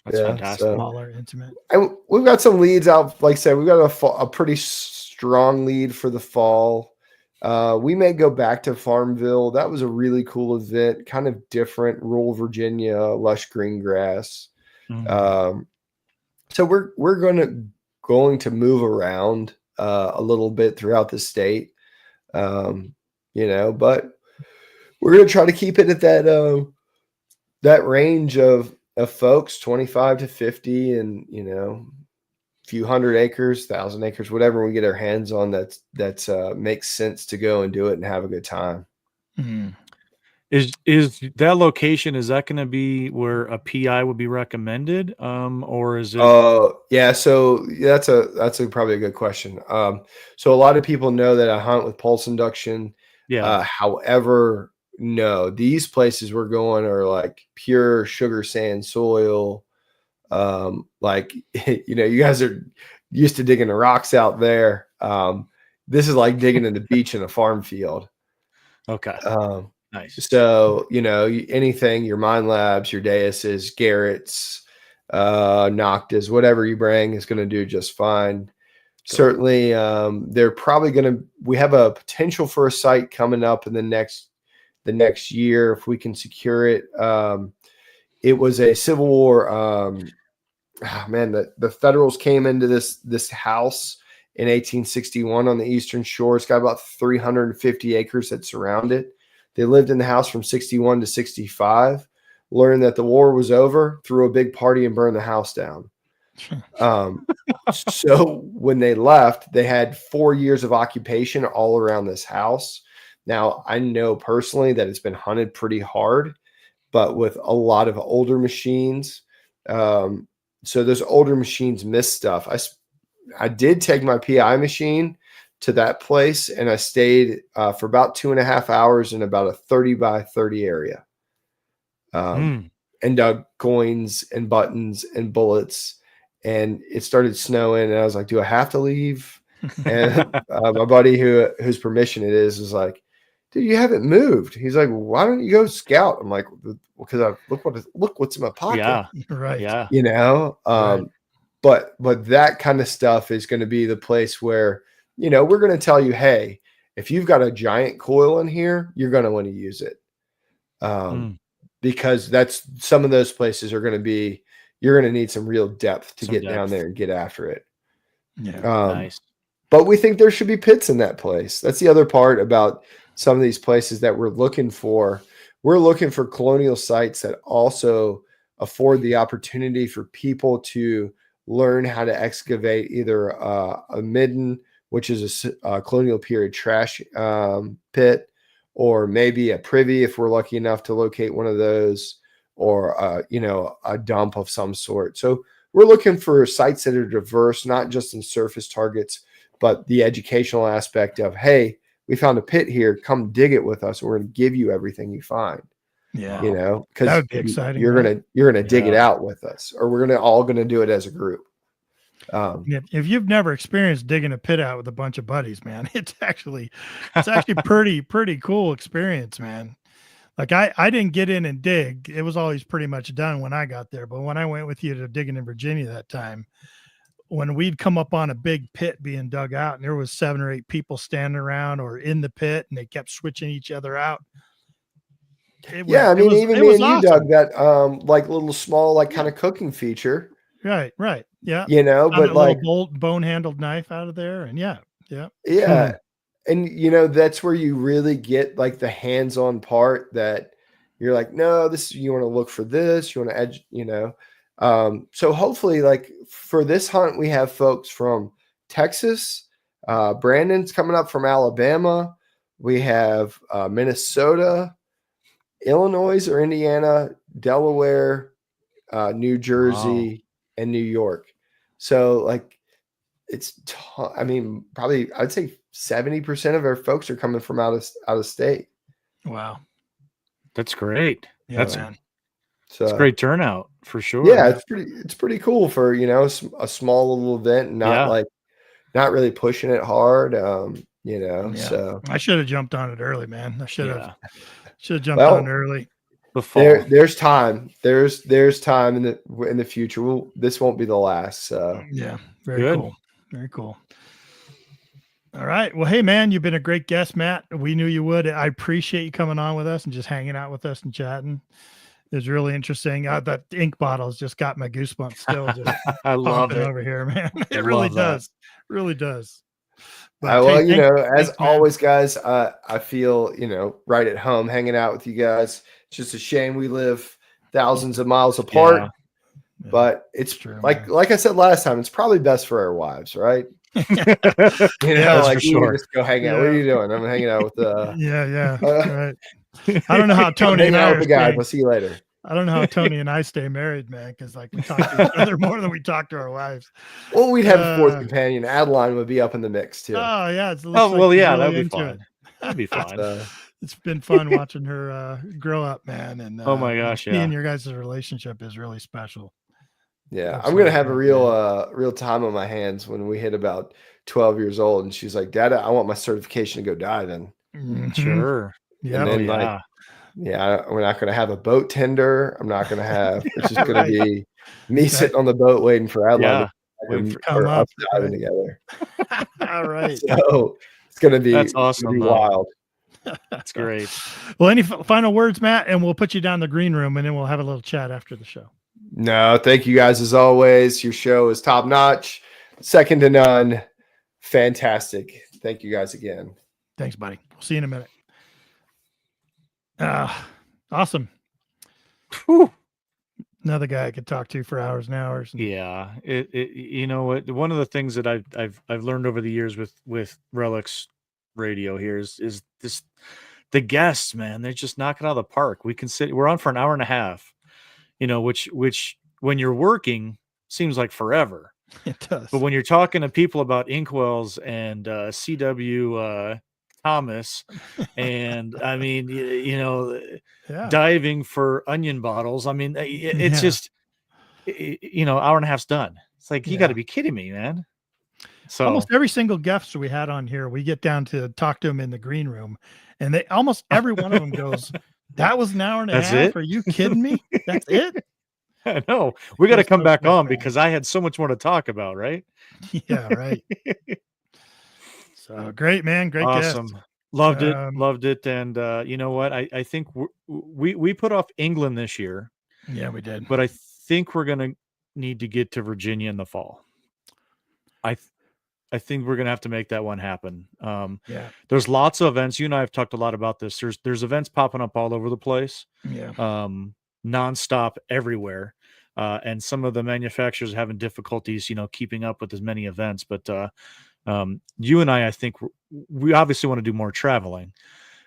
That's Yeah, fantastic. so- Smaller, intimate. And we've got some leads out. Like I said, we've got a pretty strong lead for the fall. We may go back to Farmville. That was a really cool event, kind of different, rural Virginia, lush green grass. Mhm. So we're going to move around a little bit throughout the state, but we're going to try to keep it at that range of folks, 25 to 50, and few hundred acres, 1,000 acres, whatever we get our hands on that's makes sense to go and do it and have a good time. Mhm. Is that location, is that going to be where a PI would be recommended? Or is it? Yeah. So that's probably a good question. So a lot of people know that I hunt with pulse induction. Yeah. However, no, these places we're going are like pure sugar sand soil. Like, you guys are used to digging the rocks out there. This is like digging in the beach in a farm field. Okay. Nice. So, anything, your Mind Labs, your Deuses, Garrett's, Noctis, whatever you bring is going to do just fine. Cool. Certainly, they're probably we have a potential for a site coming up in the next year if we can secure it. It was a Civil War. The Federals came into this house in 1861 on the Eastern Shore. It's got about 350 acres that surround it. They lived in the house from 61 to 65, learned that the war was over, threw a big party and burned the house down. So when they left, they had 4 years of occupation all around this house. Now, I know personally that it's been hunted pretty hard, but with a lot of older machines. So those older machines miss stuff. I did take my PI machine to that place, and I stayed for about 2.5 hours in about a 30 by 30 area, and dug coins and buttons and bullets. And it started snowing, and I was like, "Do I have to leave?" And my buddy, whose permission it is, was like, "Dude, you haven't moved." He's like, "Why don't you go scout?" I'm like, "Because I look what's in my pocket." Yeah. Right. Yeah. Right. But that kind of stuff is going to be the place where, we're going to tell you, hey, if you've got a giant coil in here, you're going to want to use it. Because that's some of those places are going to be, you're going to need some real depth to get down there and get after it. Yeah. Nice. But we think there should be pits in that place. That's the other part about some of these places that we're looking for. We're looking for colonial sites that also afford the opportunity for people to learn how to excavate either a midden, which is a colonial period trash pit, or maybe a privy if we're lucky enough to locate one of those, or a dump of some sort. So we're looking for sites that are diverse, not just in surface targets, but the educational aspect of, hey, we found a pit here, come dig it with us, and we're going to give you everything you find. Yeah. Because That would be exciting, you're right? gonna dig it out with us, or we're all gonna do it as a group. If you've never experienced digging a pit out with a bunch of buddies, man, it's actually pretty cool experience, man. Like I didn't get in and dig. It was always pretty much done when I got there. But when I went with you to digging in Virginia that time, when we'd come up on a big pit being dug out and there was 7 or 8 people standing around or in the pit and they kept switching each other out. Even me and awesome. you dug that like little small, like kind of cooking feature. Right. Yeah. But like little bone handled knife out of there. And yeah. And that's where you really get like the hands-on part that you're like, no, you want to look for this, you want to edge, so hopefully, like for this hunt, we have folks from Texas, Brandon's coming up from Alabama, we have Minnesota, Illinois or Indiana, Delaware, New Jersey, and New York. So like I mean, probably I'd say 70% of our folks are coming from out of state. Wow. That's great. Yeah, That's man. It's a great turnout for sure. Yeah, it's pretty cool for, you know, a small little event and not really pushing it hard. You know, so I should have jumped on it early, man. I should have jumped on early. There's time. There's time in the future. This won't be the last. So yeah, very cool. Very cool. All right. Well, hey man, you've been a great guest, Matt. We knew you would. I appreciate you coming on with us and just hanging out with us and chatting. It was really interesting. That ink bottle's just got my goosebumps still. Just I love it over here, man. It really does. Really does. But, well, you know, as always, guys, I feel, you know, right at home hanging out with you guys. It's just a shame we live thousands of miles apart. Yeah. But it's true, like I said last time, it's probably best for our wives, right? You know, like you just go hang out. What are you doing? I'm hanging out with right. I don't know how Tony and I are the guys. I'll see you later. I don't know how Tony and I stay married, man, because like we talk to each other more than we talk to our wives. Well, we'd have a fourth companion. Adeline would be up in the mix too. Oh yeah. That'd be fun. That'd be fun. It's been fun watching her grow up, man. And oh my gosh, me and your guys' relationship is really special. Yeah, absolutely. I'm gonna have a real time on my hands when we hit about 12 years old, and she's like, "Dad, I want my certification to go diving." Mm-hmm. Sure. Yeah. We're not gonna have a boat tender. I'm not gonna have. It's just gonna be me sitting on the boat waiting for Adeline to come up diving together. All right. So it's gonna be awesome. Wild. That's great. Well, any final words, Matt, and we'll put you down in the green room, and then we'll have a little chat after the show. No, thank you guys as always. Your show is top notch, second to none. Fantastic. Thank you guys again. Thanks, buddy. We'll see you in a minute. Awesome. Whew. Another guy I could talk to for hours and hours. Yeah. You know what? One of the things that I've learned over the years with Relics Radio here is this, the guests, man, they're just knocking out of the park. We're on for an hour and a half, you know, which when you're working seems like forever. It does. But when you're talking to people about inkwells and CW Thomas, and I mean, you know, diving for onion bottles. I mean, it's just, you know, hour and a half's done. It's like, you got to be kidding me, man. So almost every single guest we had on here, we get down to talk to them in the green room, and they almost every one of them goes, "That was an hour and a half. Are you kidding me? That's it." I know. We got to come back on because I had so much more to talk about, right? Yeah, right. So great, man. Great awesome guest. Loved it. And you know what? I think we put off England this year. Yeah, we did. But I think we're gonna need to get to Virginia in the fall. I think we're gonna have to make that one happen. There's lots of events. You and I have talked a lot about this. There's events popping up all over the place. Yeah. Nonstop everywhere. And some of the manufacturers are having difficulties, you know, keeping up with as many events. But you and I think we obviously want to do more traveling.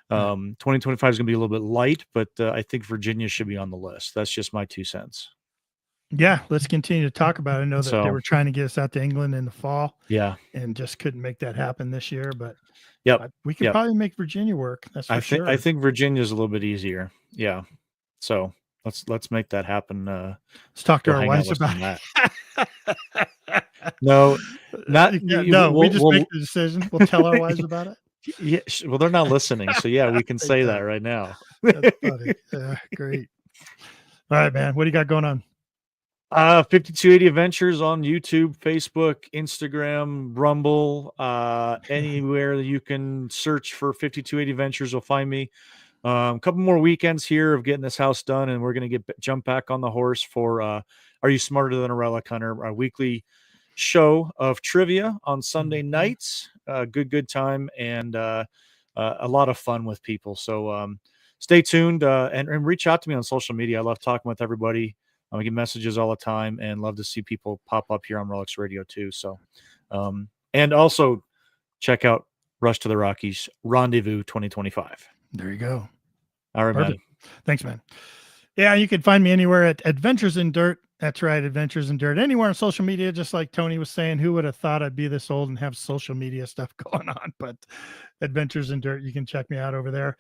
2025 is going to be a little bit light, but I think Virginia should be on the list. That's just my 2 cents. Yeah, let's continue to talk about it. I know that they were trying to get us out to England in the fall. Yeah. And just couldn't make that happen this year. But we could probably make Virginia work. That's for sure. I think Virginia is a little bit easier. Yeah. So let's make that happen. Let's talk to our wives about that. No, not we just make the decision. We'll tell our wives about it. Yeah, well, they're not listening, so yeah, we can say that right now. That's funny. Yeah, great. All right, man. What do you got going on? 5280 Adventures on YouTube, Facebook, Instagram, Rumble, anywhere you can search for 5280 Adventures will find me. A couple more weekends here of getting this house done, and we're going to jump back on the horse for Are You Smarter Than a Relic Hunter, our weekly show of trivia on Sunday nights. Good time, and a lot of fun with people. So stay tuned and reach out to me on social media. I love talking with everybody. I get messages all the time and love to see people pop up here on Relics Radio too. So, and also check out Rush to the Rockies Rendezvous 2025. There you go. All right, man. Thanks, man. Yeah, you can find me anywhere at Adventures in Dirt. That's right, Adventures in Dirt. Anywhere on social media, just like Tony was saying, who would have thought I'd be this old and have social media stuff going on? But Adventures in Dirt, you can check me out over there.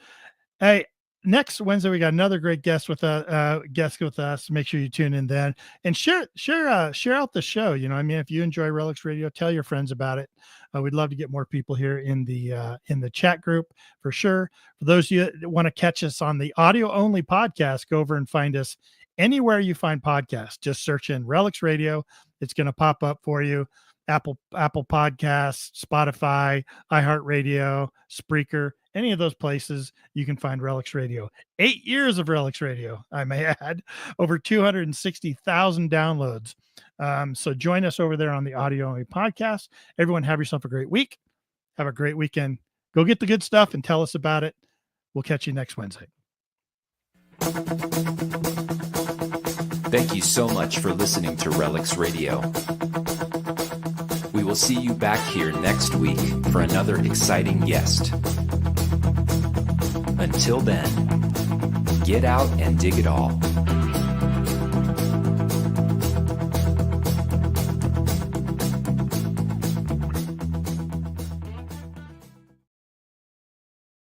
Hey, next Wednesday we got another great guest with us. Make sure you tune in then and share out the show. You know, I mean, if you enjoy Relics Radio, tell your friends about it. We'd love to get more people here in the chat group for sure. For those of you that want to catch us on the audio only podcast, go over and find us anywhere you find podcasts. Just search in Relics Radio. It's going to pop up for you. Apple Podcasts, Spotify, iHeartRadio, Spreaker, any of those places you can find Relics Radio. 8 years of Relics Radio, I may add, over 260,000 downloads. So join us over there on the audio only podcast. Everyone have yourself a great week. Have a great weekend. Go get the good stuff and tell us about it. We'll catch you next Wednesday. Thank you so much for listening to Relics Radio. We will see you back here next week for another exciting guest. Until then, get out and dig it all.